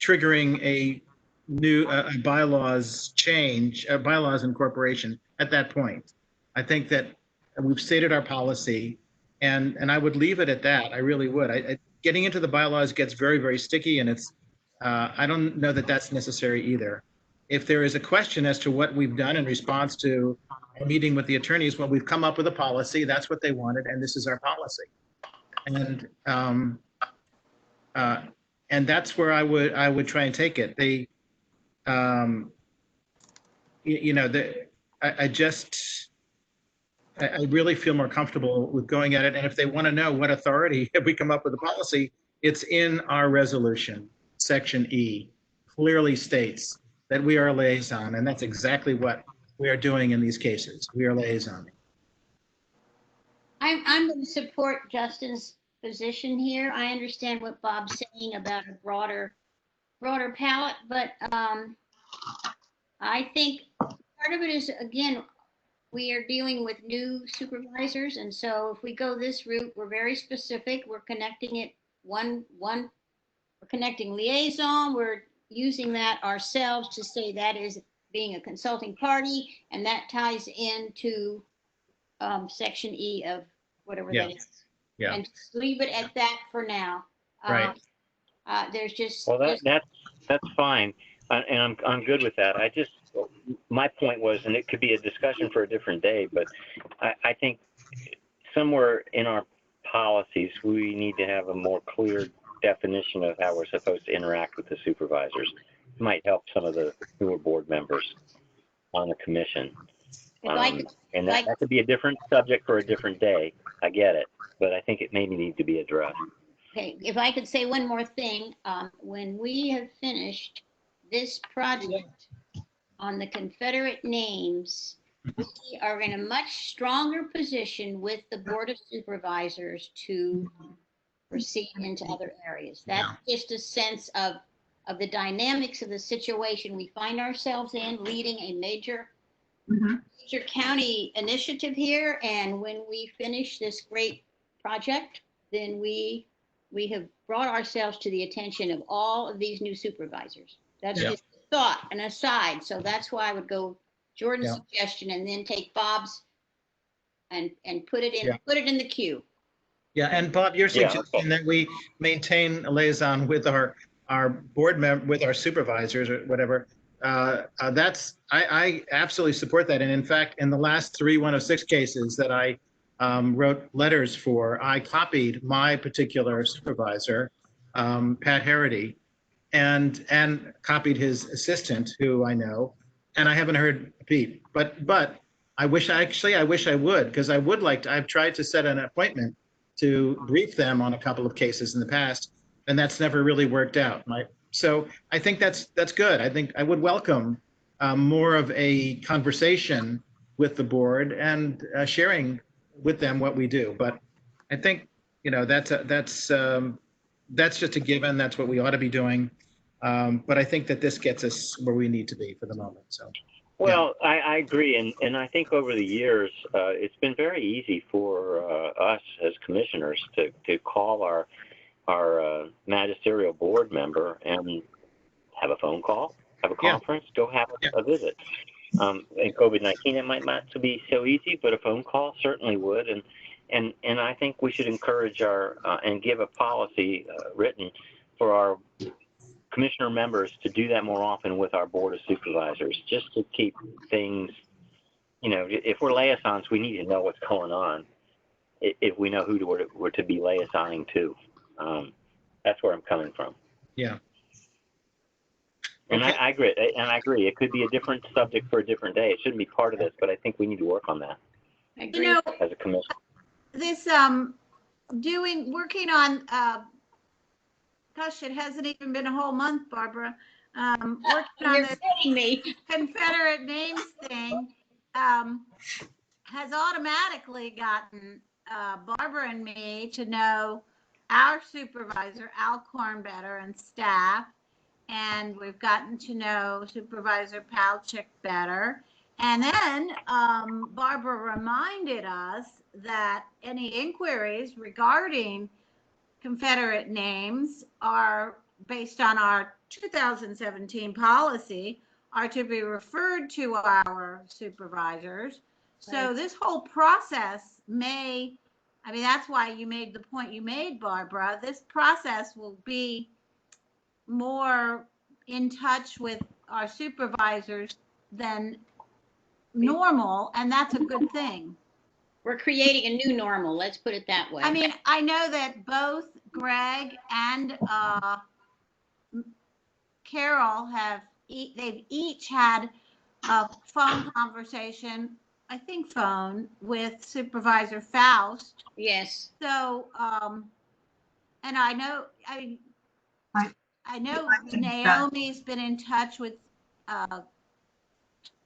triggering a new bylaws change, bylaws incorporation at that point. I think that we've stated our policy, and I would leave it at that. I really would. Getting into the bylaws gets very, very sticky, and it's I don't know that that's necessary either. If there is a question as to what we've done in response to our meeting with the attorneys, well, we've come up with a policy, that's what they wanted, and this is our policy. And that's where I would try and take it. They, you know, I really feel more comfortable with going at it. And if they want to know what authority, if we come up with a policy, it's in our resolution. Section E clearly states that we are a liaison, and that's exactly what we are doing in these cases. We are liaison. I'm going to support Justin's position here. I understand what Bob's saying about a broader palette, but I think part of it is, again, we are dealing with new supervisors, and so if we go this route, we're very specific. We're connecting it we're connecting liaison. We're using that ourselves to say that is being a consulting party, and that ties into section E of whatever Yeah. that is. Yeah. And just leave it at that for now. Right. There's just. Well, that's fine, and I'm good with that. My point was, and it could be a discussion for a different day, but I think somewhere in our policies, we need to have a more clear definition of how we're supposed to interact with the supervisors. It might help some of the newer board members on the commission. And that could be a different subject for a different day. I get it, but I think it maybe needs to be addressed. Okay, if I could say one more thing, when we have finished this project on the Confederate names, we are in a much stronger position with the Board of Supervisors to proceed into other areas. That's just a sense of the dynamics of the situation we find ourselves in, leading a major county initiative here. And when we finish this great project, then we have brought ourselves to the attention of all of these new supervisors. That's just a thought, an aside. So that's why I would go Jordan's suggestion and then take Bob's and put it in the queue. Yeah, and Bob, you're suggesting that we maintain a liaison with our board member, with our supervisors or whatever. I absolutely support that. And in fact, in the last 3 106 cases that I wrote letters for, I copied my particular supervisor, Pat Harity, and copied his assistant, who I know, and I haven't heard Pete. But I wish I would, because I would like to. I've tried to set an appointment to brief them on a couple of cases in the past, and that's never really worked out. So I think that's good. I think I would welcome more of a conversation with the board and sharing with them what we do. But I think, you know, that's just a given. That's what we ought to be doing. But I think that this gets us where we need to be for the moment. So. Well, I agree, and I think over the years, it's been very easy for us as commissioners to call our magisterial board member and have a phone call, have a conference, go have a visit. In COVID-19, it might not be so easy, but a phone call certainly would, and I think we should encourage and give a policy written for our commissioner members to do that more often with our board of supervisors, just to keep things, you know, if we're liaisons, we need to know what's going on if we know who we're to be liaisoning to. That's where I'm coming from. Yeah. And I agree. And I agree. It could be a different subject for a different day. It shouldn't be part of this, but I think we need to work on that. I agree. You know, as a commission. This working on gosh, it hasn't even been a whole month, Barbara. Working on this Confederate names thing has automatically gotten Barbara and me to know our supervisor, Al Korn, better, and staff. And we've gotten to know Supervisor Palchik better. And then Barbara reminded us that any inquiries regarding Confederate names are based on our 2017 policy are to be referred to our supervisors. So this whole process that's why you made the point you made, Barbara. This process will be more in touch with our supervisors than normal, and that's a good thing. We're creating a new normal, let's put it that way. I mean, I know that both Greg and Carol they've each had a phone conversation, I think phone, with Supervisor Faust. Yes, So, and I know, I know Naomi's been in touch with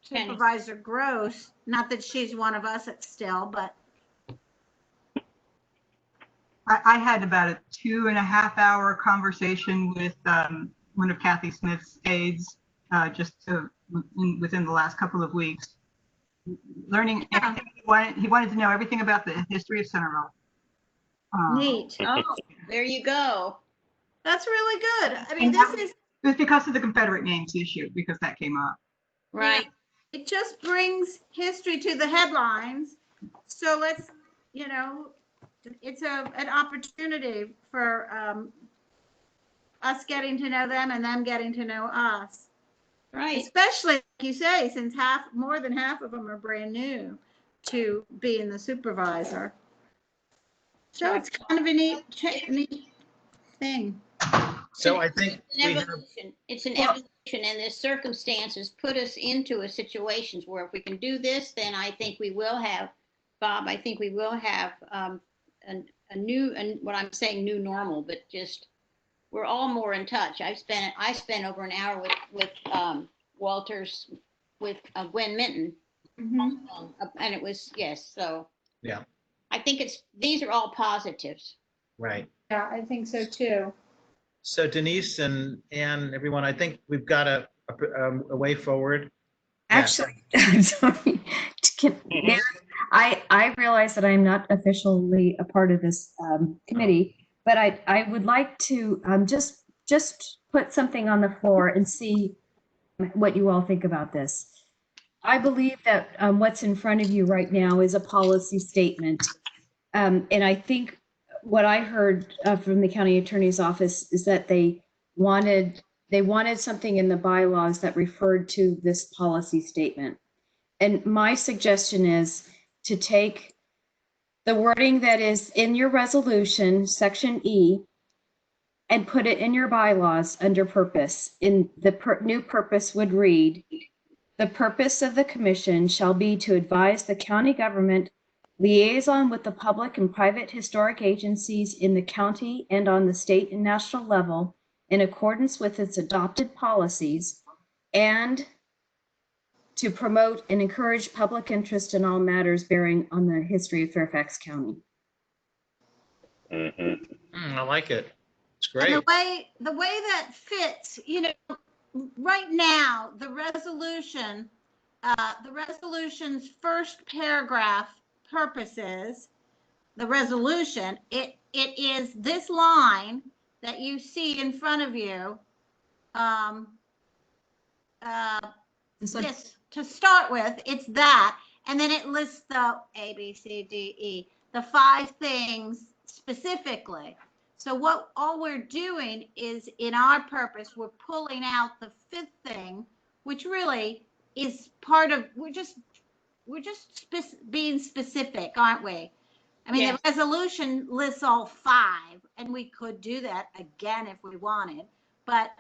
Supervisor Gross. Not that she's one of us still, but I had about a 2.5-hour conversation with one of Kathy Smith's aides within the last couple of weeks, learning everything he wanted to know everything about the history of Centerville. neat. oh, there you go. That's really good. I mean, And this that- is, It was because of the Confederate names issue, because that came up. Right, it just brings history to the headlines. So let's, it's an opportunity for us getting to know them and them getting to know us. right. Especially, like you say, since more than half of them are brand new to being the supervisor. So it's kind of a neat thing. So I think It's an we have, evolution. It's an evolution, and the circumstances put us into a situations where if we can do this, then I think we will have, Bob, I think we will have a new, and what I'm saying, new normal, but just, we're all more in touch. I spent over an hour with Walters, with Gwen Minton, and it was, yes, so. Yeah. I think these are all positives. right. Yeah, I think so too. So Denise and everyone, I think we've got a way forward. Yeah. Actually, I'm sorry. I realize that I'm not officially a part of this committee, but I would like to just put something on the floor and see what you all think about this. I believe that what's in front of you right now is a policy statement. And I think what I heard from the county attorney's office is that they wanted something in the bylaws that referred to this policy statement. And my suggestion is to take the wording that is in your resolution, section E, and put it in your bylaws under purpose. In the new purpose would read, the purpose of the commission shall be to advise the county government, liaison with the public and private historic agencies in the county and on the state and national level in accordance with its adopted policies, and to promote and encourage public interest in all matters bearing on the history of Fairfax County. I like it. It's And great. the way that fits, right now, the resolution's first paragraph purposes, the resolution, it is this line that you see in front of you. Yes, to start with, it's that, and then it lists the A, B, C, D, E, the 5 things specifically. So all we're doing is, in our purpose, we're pulling out the 5th thing, which really is part of, we're just being specific, aren't we? I mean, Yes. The resolution lists all 5, and we could do that again if we wanted, but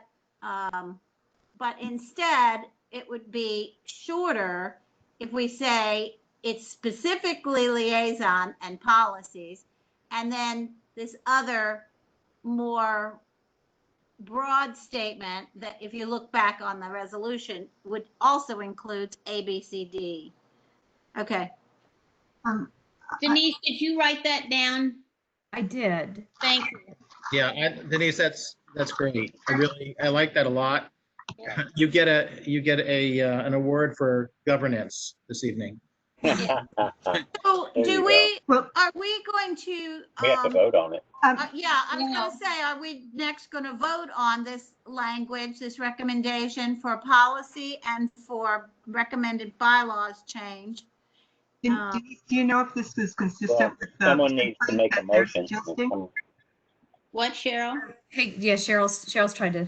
instead it would be shorter if we say it's specifically liaison and policies, and then this other more broad statement that, if you look back on the resolution, would also include A, B, C, D. Okay. Denise, did you write that down? I did. Thank you. Yeah, Denise, that's great. I like that a lot. Yeah. You get an award for governance this evening. So There you go. Well, are we going to, We have to vote on it. yeah, I was No. gonna say, are we next gonna vote on this language, this recommendation for policy and for recommended bylaws change? do you know if this is consistent Well, with the someone needs to make a that they're motion. suggesting? What, Cheryl? Hey, yeah, Cheryl's trying to.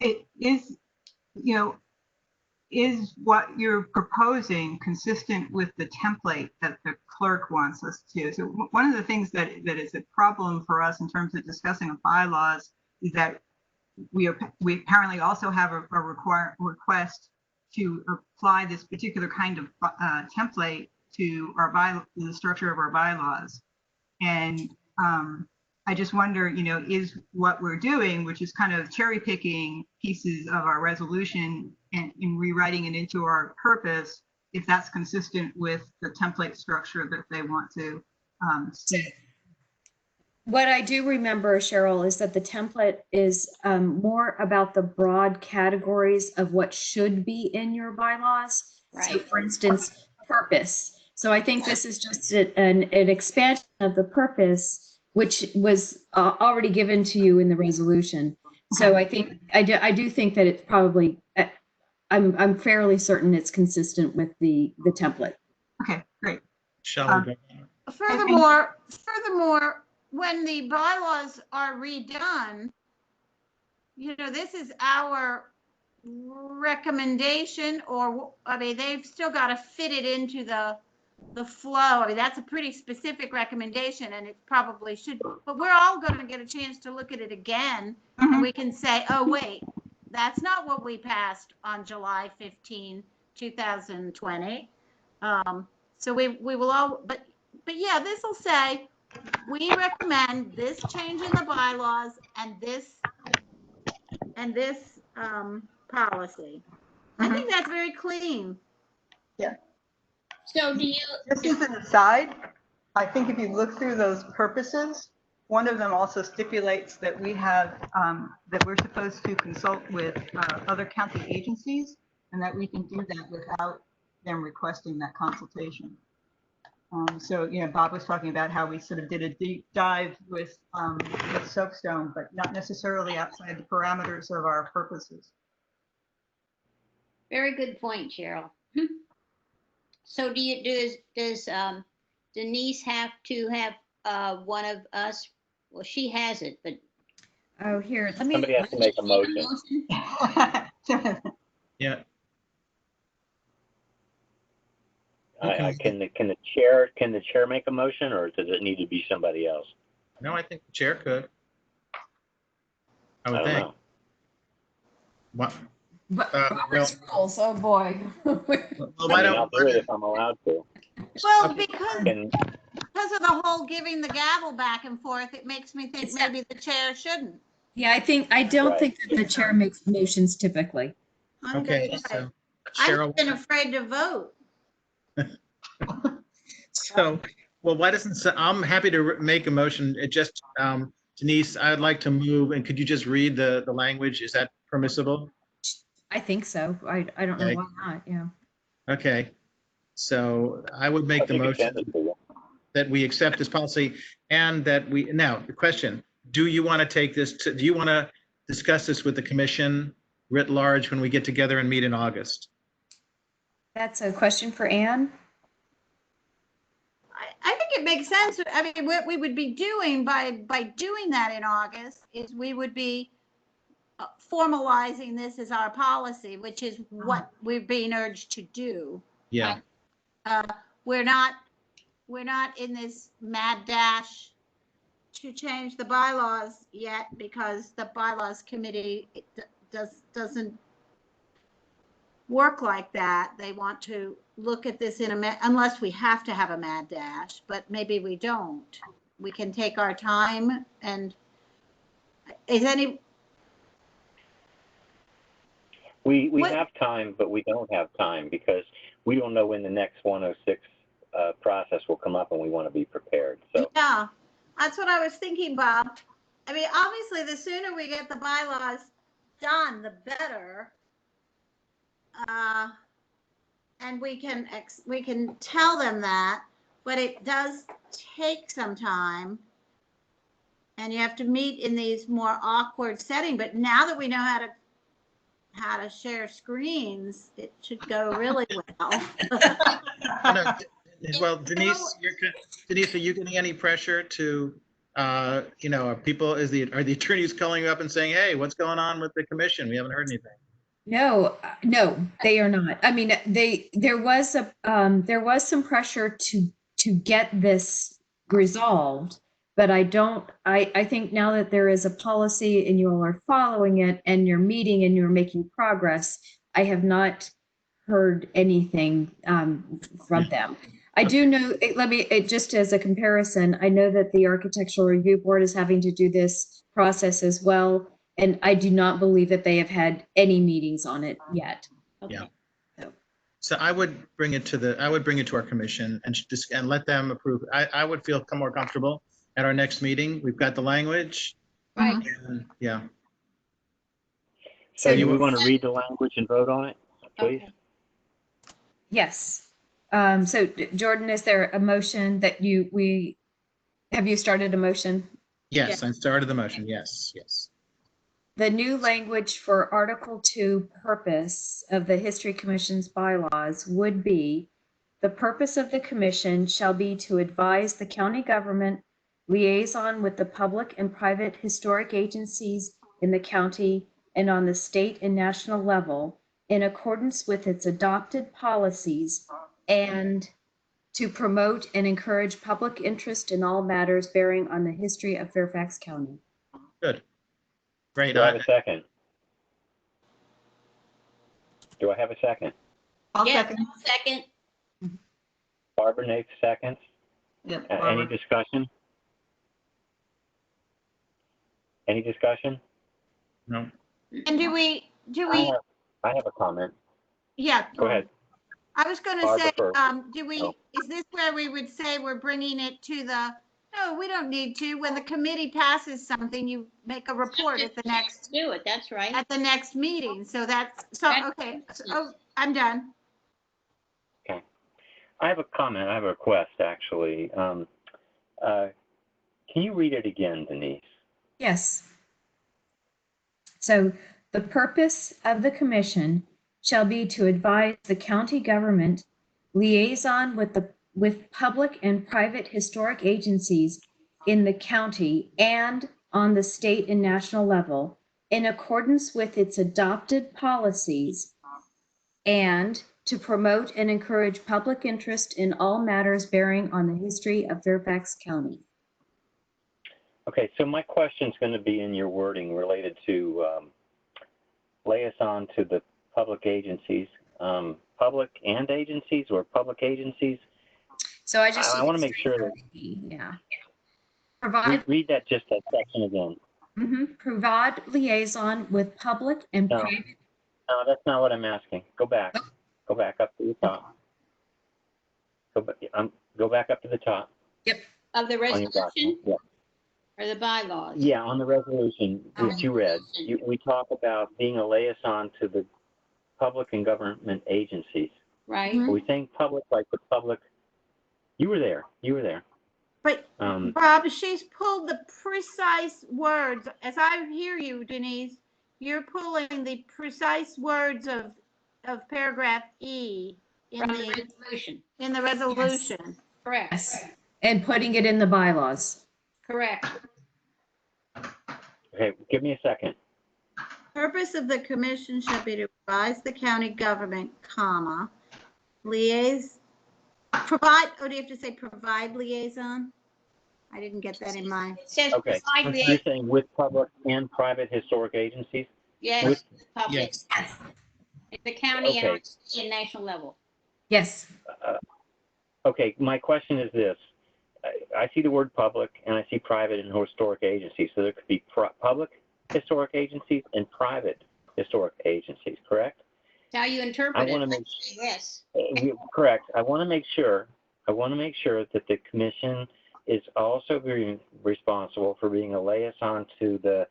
It is, is what you're proposing consistent with the template that the clerk wants us to? So one of the things that is a problem for us in terms of discussing of bylaws is that we apparently also have a request to apply this particular kind of template to the structure of our bylaws. And I just wonder, is what we're doing, which is kind of cherry picking pieces of our resolution and rewriting it into our purpose, if that's consistent with the template structure that they want to see. What I do remember, Cheryl, is that the template is more about the broad categories of what should be in your bylaws. So Right. for instance, purpose. So I think this is just an expansion of the purpose, which was already given to you in the resolution. So I think, I do think that it's probably, I'm fairly certain it's consistent with the template. Okay, great. Shall we go? Furthermore, when the bylaws are redone, this is our recommendation, or, I mean, they've still got to fit it into the flow. I mean, that's a pretty specific recommendation, and it probably should, but we're all going to get a chance to look at it again, and we can say, oh, wait, that's not what we passed on July 15, 2020. So we will all, but yeah, this will say, we recommend this change in the bylaws and this policy. I think that's very clean. So do you, Just as an aside, I think if you look through those purposes, one of them also stipulates that we have, that we're supposed to consult with other county agencies, and that we can do that without them requesting that consultation. So, Bob was talking about how we sort of did a deep dive with Soapstone, but not necessarily outside the parameters of our purposes. very good point, Cheryl. So does Denise have to have one of us? Well, she has it, but. Oh, here, let me. Somebody has to make a motion. Yeah. Can the chair make a motion, or does it need to be somebody else? No, I think the chair could. I I would don't think. know. What? But well- Robert's rules, oh boy. Well, I why mean, I'll don't, do it if I'm allowed to. Well, Okay. because of the whole giving the gavel back and forth, it makes me think It's not- maybe the chair shouldn't. Yeah, I don't Right. think that the chair makes motions typically. okay, Right. so I've Cheryl, been afraid to vote. so, well, why doesn't, I'm happy to make a motion. It just, Denise, I'd like to move, and could you just read the language? Is that permissible? I think so. I don't know Okay. why not, yeah. Okay, so I would make the You can motion send it to you. that we accept this policy and that we, now, the question, do you want to take this to, do you want to discuss this with the commission writ large when we get together and meet in August? That's a question for Anne. I think it makes sense. I mean, what we would be doing by doing that in August is we would be formalizing this as our policy, which is what we're being urged to do. Yeah, We're not in this mad dash to change the bylaws yet, because the bylaws committee doesn't work like that. They want to look at this unless we have to have a mad dash, but maybe we don't. We can take our time. And We What- have time, but we don't have time because we don't know when the next 106 process will come up, and we want to be prepared. So yeah, that's what I was thinking, Bob. I mean, obviously, the sooner we get the bylaws done, the better. And we can tell them that, but it does take some time. And you have to meet in these more awkward settings. But now that we know how to share screens, it should go really well. No, well, Denise, Denise, are you getting any pressure to, are the attorneys calling you up and saying, hey, what's going on with the commission? We haven't heard anything. No, they are not. I mean, there was some pressure to get this resolved, but I think now that there is a policy and you all are following it and you're meeting and you're making progress, I have not heard anything from them. I do know, just as a comparison, I know that the Architectural Review Board is having to do this process as well. And I do not believe that they have had any meetings on it yet. Okay. Yeah. So I would bring it to our commission and let them approve. I would feel more comfortable at our next meeting. We've got the language. Right. And, yeah. So So do we want to read the language and vote on it, please? Okay. yes. So Jordan, is there a motion that have you started a motion? Yes, I started the motion. Yes, yes. The new language for Article 2 purpose of the History Commission's bylaws would be, the purpose of the commission shall be to advise the county government, liaison with the public and private historic agencies in the county and on the state and national level in accordance with its adopted policies, and to promote and encourage public interest in all matters bearing on the history of Fairfax County. Good. Great. Do I have a second? Do I have a second? I'll Yes, second. second. Barbara Nate seconds. Yep, Any Barbara. discussion? Any discussion? No. And do we, I have a comment. yeah. Go ahead. I was going to Barbara say, first. Oh. is this where we would say we're bringing it to no, we don't need to. When the committee passes something, you make a report at the next Do it, that's right. meeting. So okay. So, That's- I'm done. I have a comment. I have a request, actually. Can you read it again, Denise? Yes. So the purpose of the commission shall be to advise the county government, liaison with public and private historic agencies in the county and on the state and national level in accordance with its adopted policies, and to promote and encourage public interest in all matters bearing on the history of Fairfax County. Okay, so my question is going to be in your wording related to liaison to the public agencies, public and agencies or public agencies. So I want to make sure that yeah. Provide read that section again. provide liaison with public and No. private. No, that's not what I'm asking. Go back. Go back up to the top. Go back up to the top. Of the On your resolution document. Yeah. or the bylaws? Yeah, on the resolution that you read, we talk about being a liaison to the public and government agencies. Right. Mhm. Are we saying public like the public? You were there. You were there. But Bob, she's pulled the precise words. As I hear you, Denise, you're pulling the precise words of paragraph E in From the the resolution. resolution. Correct, Yes. And putting it in the bylaws. correct. Okay, give me a second. Purpose of the commission shall be to advise the county government, comma, provide, do you have to say provide liaison? I didn't get that in mind. It says Okay, provide the, you're saying with public and private historic agencies? yes, public, Yes. at the county and Okay. on state and national level. Yes. Okay, my question is this. I see the word public and I see private and historic agencies. So there could be public historic agencies and private historic agencies, correct? That's how you interpret I it. want to make Yes, correct. I want to make sure that the commission is also being responsible for being a liaison to the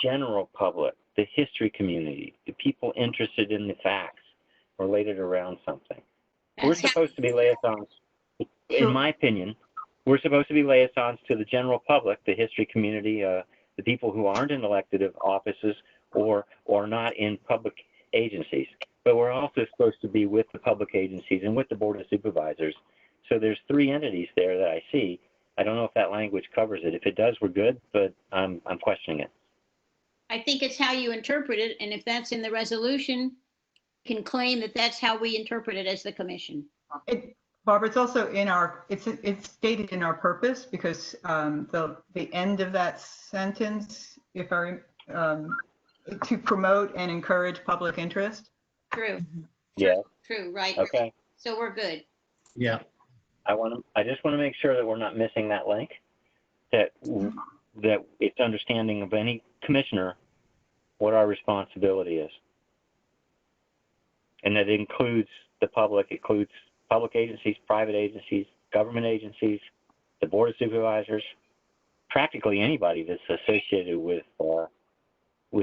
general public, the history community, the people interested in the facts related around something. We're That's how- supposed to be liaisons, in my opinion, we're supposed to be liaisons to the general public, the history community, the people who aren't in elected offices or not in public agencies. But we're also supposed to be with the public agencies and with the Board of Supervisors. So there's three entities there that I see. I don't know if that language covers it. If it does, we're good, but I'm questioning it. I think it's how you interpret it, and if that's in the resolution, can claim that that's how we interpret it as the commission. Barbara, it's also in our, it's stated in our purpose, because the end of that sentence, if I, to promote and encourage public interest. True. Yeah. True, right. Okay. So we're good. Yeah. I just want to make sure that we're not missing that link, that it's understanding of any commissioner what our responsibility is. And that includes the public, includes public agencies, private agencies, government agencies, the Board of Supervisors, practically anybody that's associated with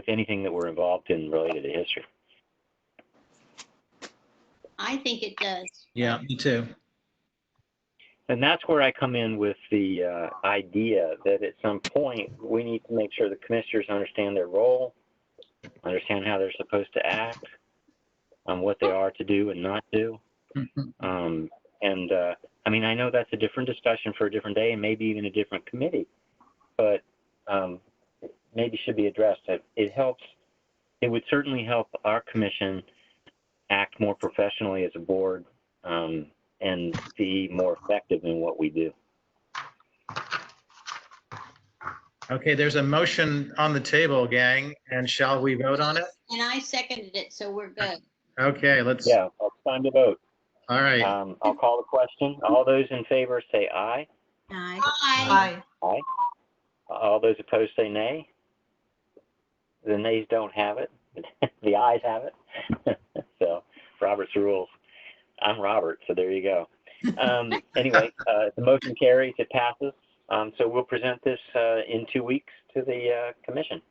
anything that we're involved in related to history. I think it does. Yeah, me too. And that's where I come in with the idea that at some point we need to make sure the commissioners understand their role, understand how they're supposed to act, what they are to do and not do. I mean, I know that's a different discussion for a different day and maybe even a different committee, but maybe should be addressed. It helps. It would certainly help our commission act more professionally as a board and be more effective in what we do. Okay, there's a motion on the table, gang, and shall we vote on it? And I seconded it, so we're good. Okay, let's. Yeah, it's time to vote. All right. I'll call the question. All those in favor say aye. Aye. Aye. Aye. All those opposed say nay. The nays don't have it. The ayes have it. So, Robert's rules. I'm Robert, so there you go. Anyway, the motion carries. It passes. So we'll present this in 2 weeks to the commission.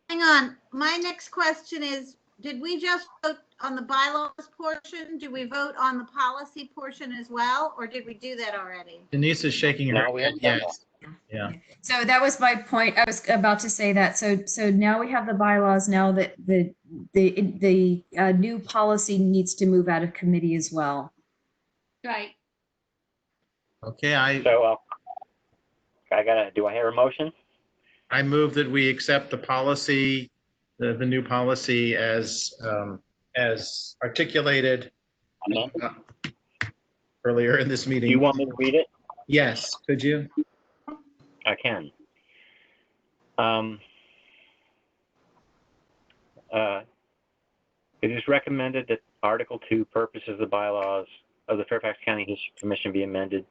Hang on. My next question is, did we just vote on the bylaws portion? Did we vote on the policy portion as well? Or did we do that already? Denise is shaking her No, we head. haven't done Yes. Yeah. So that was my point. I was about to say that. So now we have the bylaws. Now that the new policy needs to move out of committee as well. Right. Okay, So do I hear a motion? I move that we accept the policy, the new policy as articulated earlier in this Do meeting. you want me to read it? Yes, could you? I can. It is recommended that Article 2 purposes of the bylaws of the Fairfax County History Commission be amended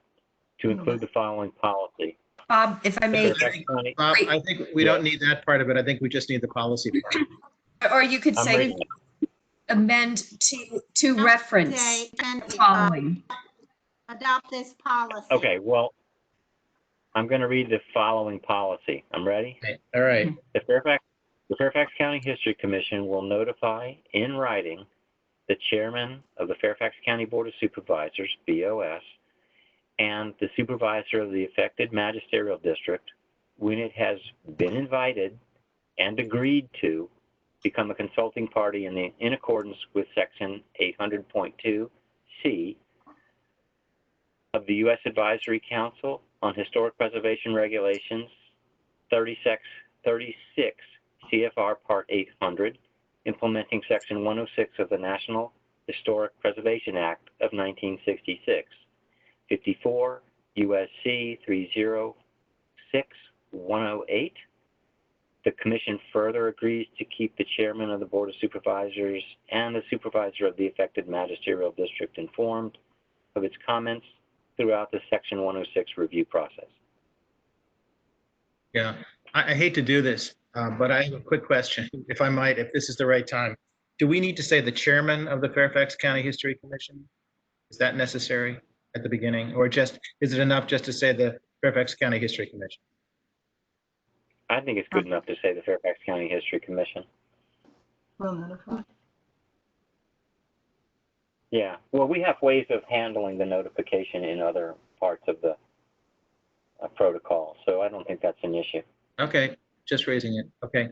to include the following policy. Bob, if I may, Fairfax County, Bob, I think we don't need that part of it. I think we just need the policy part. or you could I'm say reading it. amend to reference Okay, and, the following. adopt this policy. Okay, well, I'm going to read the following policy. I'm ready. Okay, all right. The Fairfax County History Commission will notify in writing the chairman of the Fairfax County Board of Supervisors, BOS, and the supervisor of the affected magisterial district when it has been invited and agreed to become a consulting party in accordance with Section 800.2C of the U.S. Advisory Council on Historic Preservation Regulations 36 CFR Part 800, implementing Section 106 of the National Historic Preservation Act of 1966, 54 U.S.C. 306108. The Commission further agrees to keep the Chairman of the Board of Supervisors and the Supervisor of the affected magisterial district informed of its comments throughout the Section 106 review process. Yeah, I hate to do this, but I have a quick question, if I might, if this is the right time. Do we need to say the chairman of the Fairfax County History Commission? Is that necessary at the beginning, or just, is it enough just to say the Fairfax County History Commission? I think it's good enough to say the Fairfax County History Commission. Well notified. Yeah, well, we have ways of handling the notification in other parts of the protocol, so I don't think that's an issue. Okay, just raising it. Okay.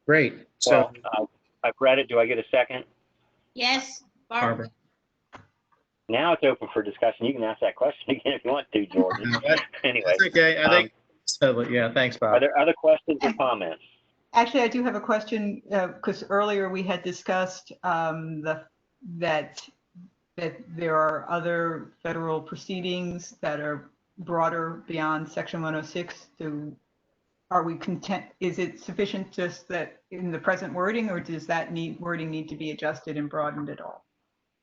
Great. So, Well, I've read it. Do I get a second? Yes, Barbara. Barbara. Now it's open for discussion. You can ask that question again if you want to, Jordan. Anyway, That's okay. I think, so, yeah, thanks, are Bob. there other questions or comments? Actually, I do have a question, because earlier we had discussed that there are other federal proceedings that are broader beyond Section 106. Are we content, is it sufficient just that in the present wording, or does that wording need to be adjusted and broadened at all?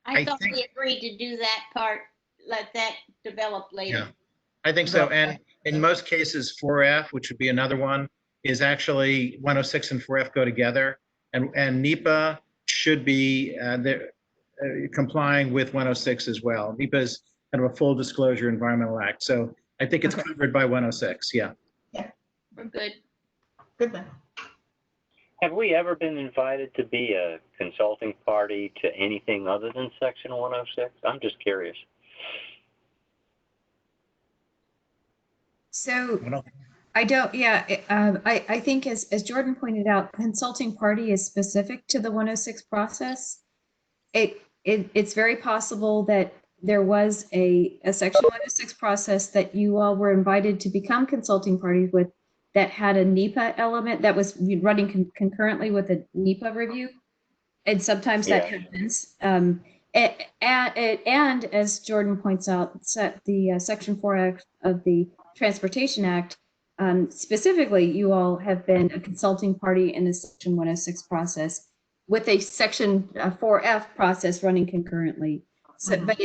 I I thought think- we agreed to do that part, let that develop later. Yeah. I think so. Right. And in most cases, 4F, which would be another one, is actually 106 and 4F go together. And NEPA should be complying with 106 as well. NEPA is kind of a full disclosure environmental act. So I think it's Okay. covered by 106. Yeah. We're good. Good then. Have we ever been invited to be a consulting party to anything other than Section 106? I'm just curious. So I don't- I don't, yeah, I think as Jordan pointed out, consulting party is specific to the 106 process. It's very possible that there was a Section 106 process that you all were invited to become consulting parties with that had a NEPA element that was running concurrently with a NEPA review. And sometimes that Yeah. happens. And as Jordan points out, the Section 4 of the Transportation Act, specifically, you all have been a consulting party in the Section 106 process with a Section 4F process running concurrently. So, but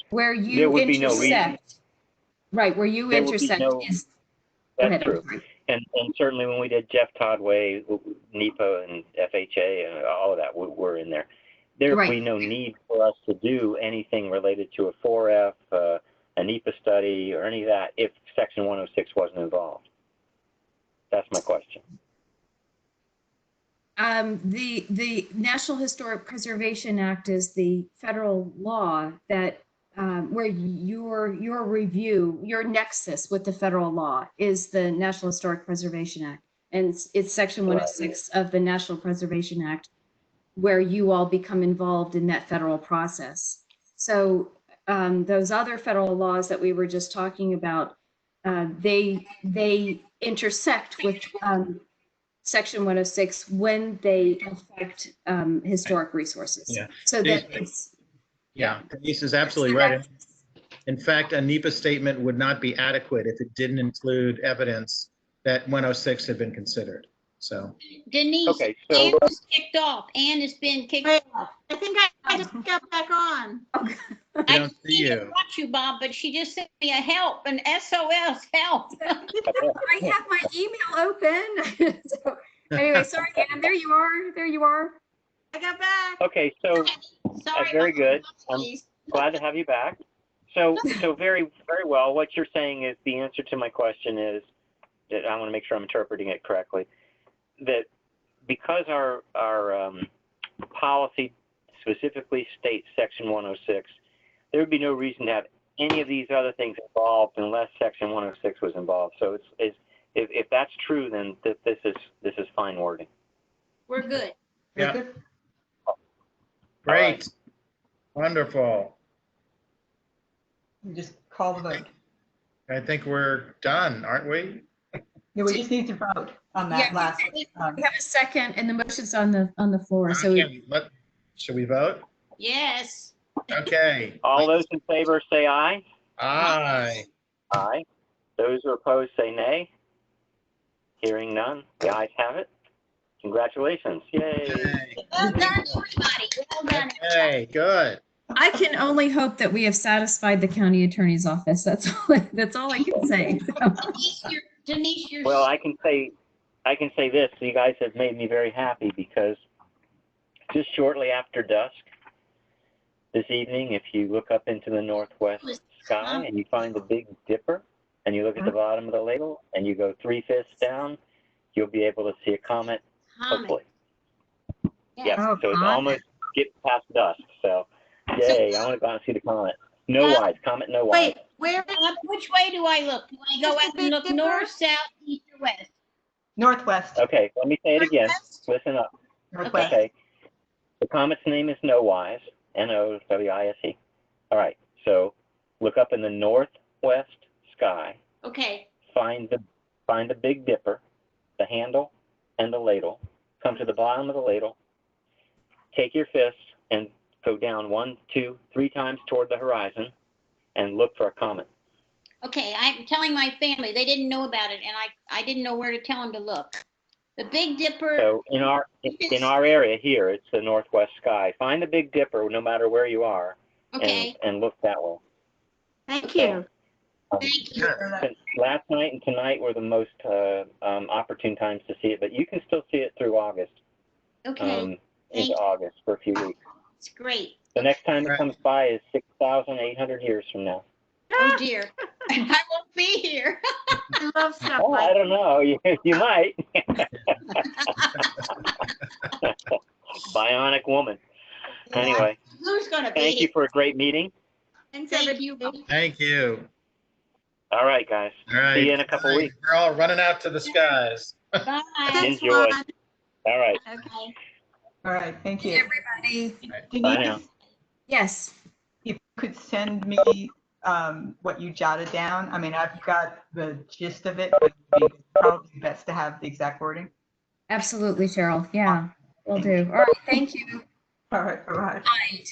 where There you would be no reason. intersect, right, where you There would be intersect no- is. Go That's ahead, I'm true. sorry. And certainly when we did Jeff Todd Way, NEPA and FHA and all of that were in there. There would be Right. no need for us to do anything related to a 4F, a NEPA study, or any of that if Section 106 wasn't involved. That's my question. The National Historic Preservation Act is the federal law that where your review, your nexus with the federal law is the National Historic Preservation Act, and it's Section 106 of the National Preservation Act where you all become involved in that federal process. So those other federal laws that we were just talking about, they intersect with Section 106 when they affect historic resources. Yeah. So that it's. Yeah, Denise is absolutely right. In fact, a NEPA statement would not be adequate if it didn't include evidence that 106 had been considered. So, Denise, Okay, so Ann was kicked off. Ann has been kicked off. I think I just got back on. we I don't see didn't you. watch you, Bob, but she just sent me a help, an SOS help. I have my email open. So, anyway, sorry, Ann, there you are. There you are. I got back. okay, so Sorry. very about good. the I'm apologies. glad to have you back. So very, very well. What you're saying is the answer to my question is that I want to make sure I'm interpreting it correctly. That because our policy specifically states Section 106, there would be no reason to have any of these other things involved unless Section 106 was involved. So if that's true, then this is fine wording. We're good. Yeah. Very good. Great. Wonderful. You just call the vote. I think we're done, aren't we? Yeah, we just need to vote on that Yeah. last. We have a second, and the motion's on the floor. So Okay, should we vote? Yes. Okay. All those in favor say aye. Aye. Aye. Those who oppose say nay. Hearing none, the ayes have it. Congratulations. Yay. Okay. Well done, everybody. Well done. Okay, good. I can only hope that we have satisfied the county attorney's office. That's all I can say. Denise, you're. Well, I can say this. You guys have made me very happy because just shortly after dusk this evening, if you look up into the northwest sky and you find the Big Dipper and you look at the bottom of the label and you go 3/5 down, you'll be able to see a comet, hopefully. Yes. Oh, So it's comet. almost getting past dusk. So, yay, I want to go out and see the comet. No wise, comet no wise. Wait, where? Which way do I look? Do I go Where's out the and Big look Dipper? north, south, east, or west? Northwest. Okay, let me say it again. Northwest? Listen up. Northwest. Okay. The comet's name is Nowise, Nowise. All right. So look up in the northwest sky, Okay. find the Big Dipper, the handle, and the ladle. Come to the bottom of the ladle. Take your fist and go down 1, 2, 3 times toward the horizon and look for a comet. Okay, I'm telling my family, they didn't know about it, and I didn't know where to tell them to look. The Big Dipper, So in our area here, it's the northwest sky. Find the Big Dipper no matter where you are, okay, and look that way. Thank you. thank you. Since last night and tonight were the most opportune times to see it, but you can still see it through August. Okay, Into thank- August for a few weeks. it's great. The next time it Right. comes by is 6,800 years from now. Oh dear, I won't be here. I love stuff Oh, I like don't know. You might. Bionic woman. Anyway, Who's gonna be thank you here? for a great meeting. Thanks, Thank everybody. you. Thank you. All right, guys. All right. See you in a couple Good night. weeks. We're all running out to the skies. Bye. Thanks, Enjoy. Juan. All right. Okay. All right, thank you. Everybody. Bye now. Denise, Yes. if you could send me what you jotted down. I mean, I've got the gist of it, but it'd be probably best to have the exact wording. Absolutely, Cheryl. Yeah, will do. All right. Thank you. All right, all right. Night.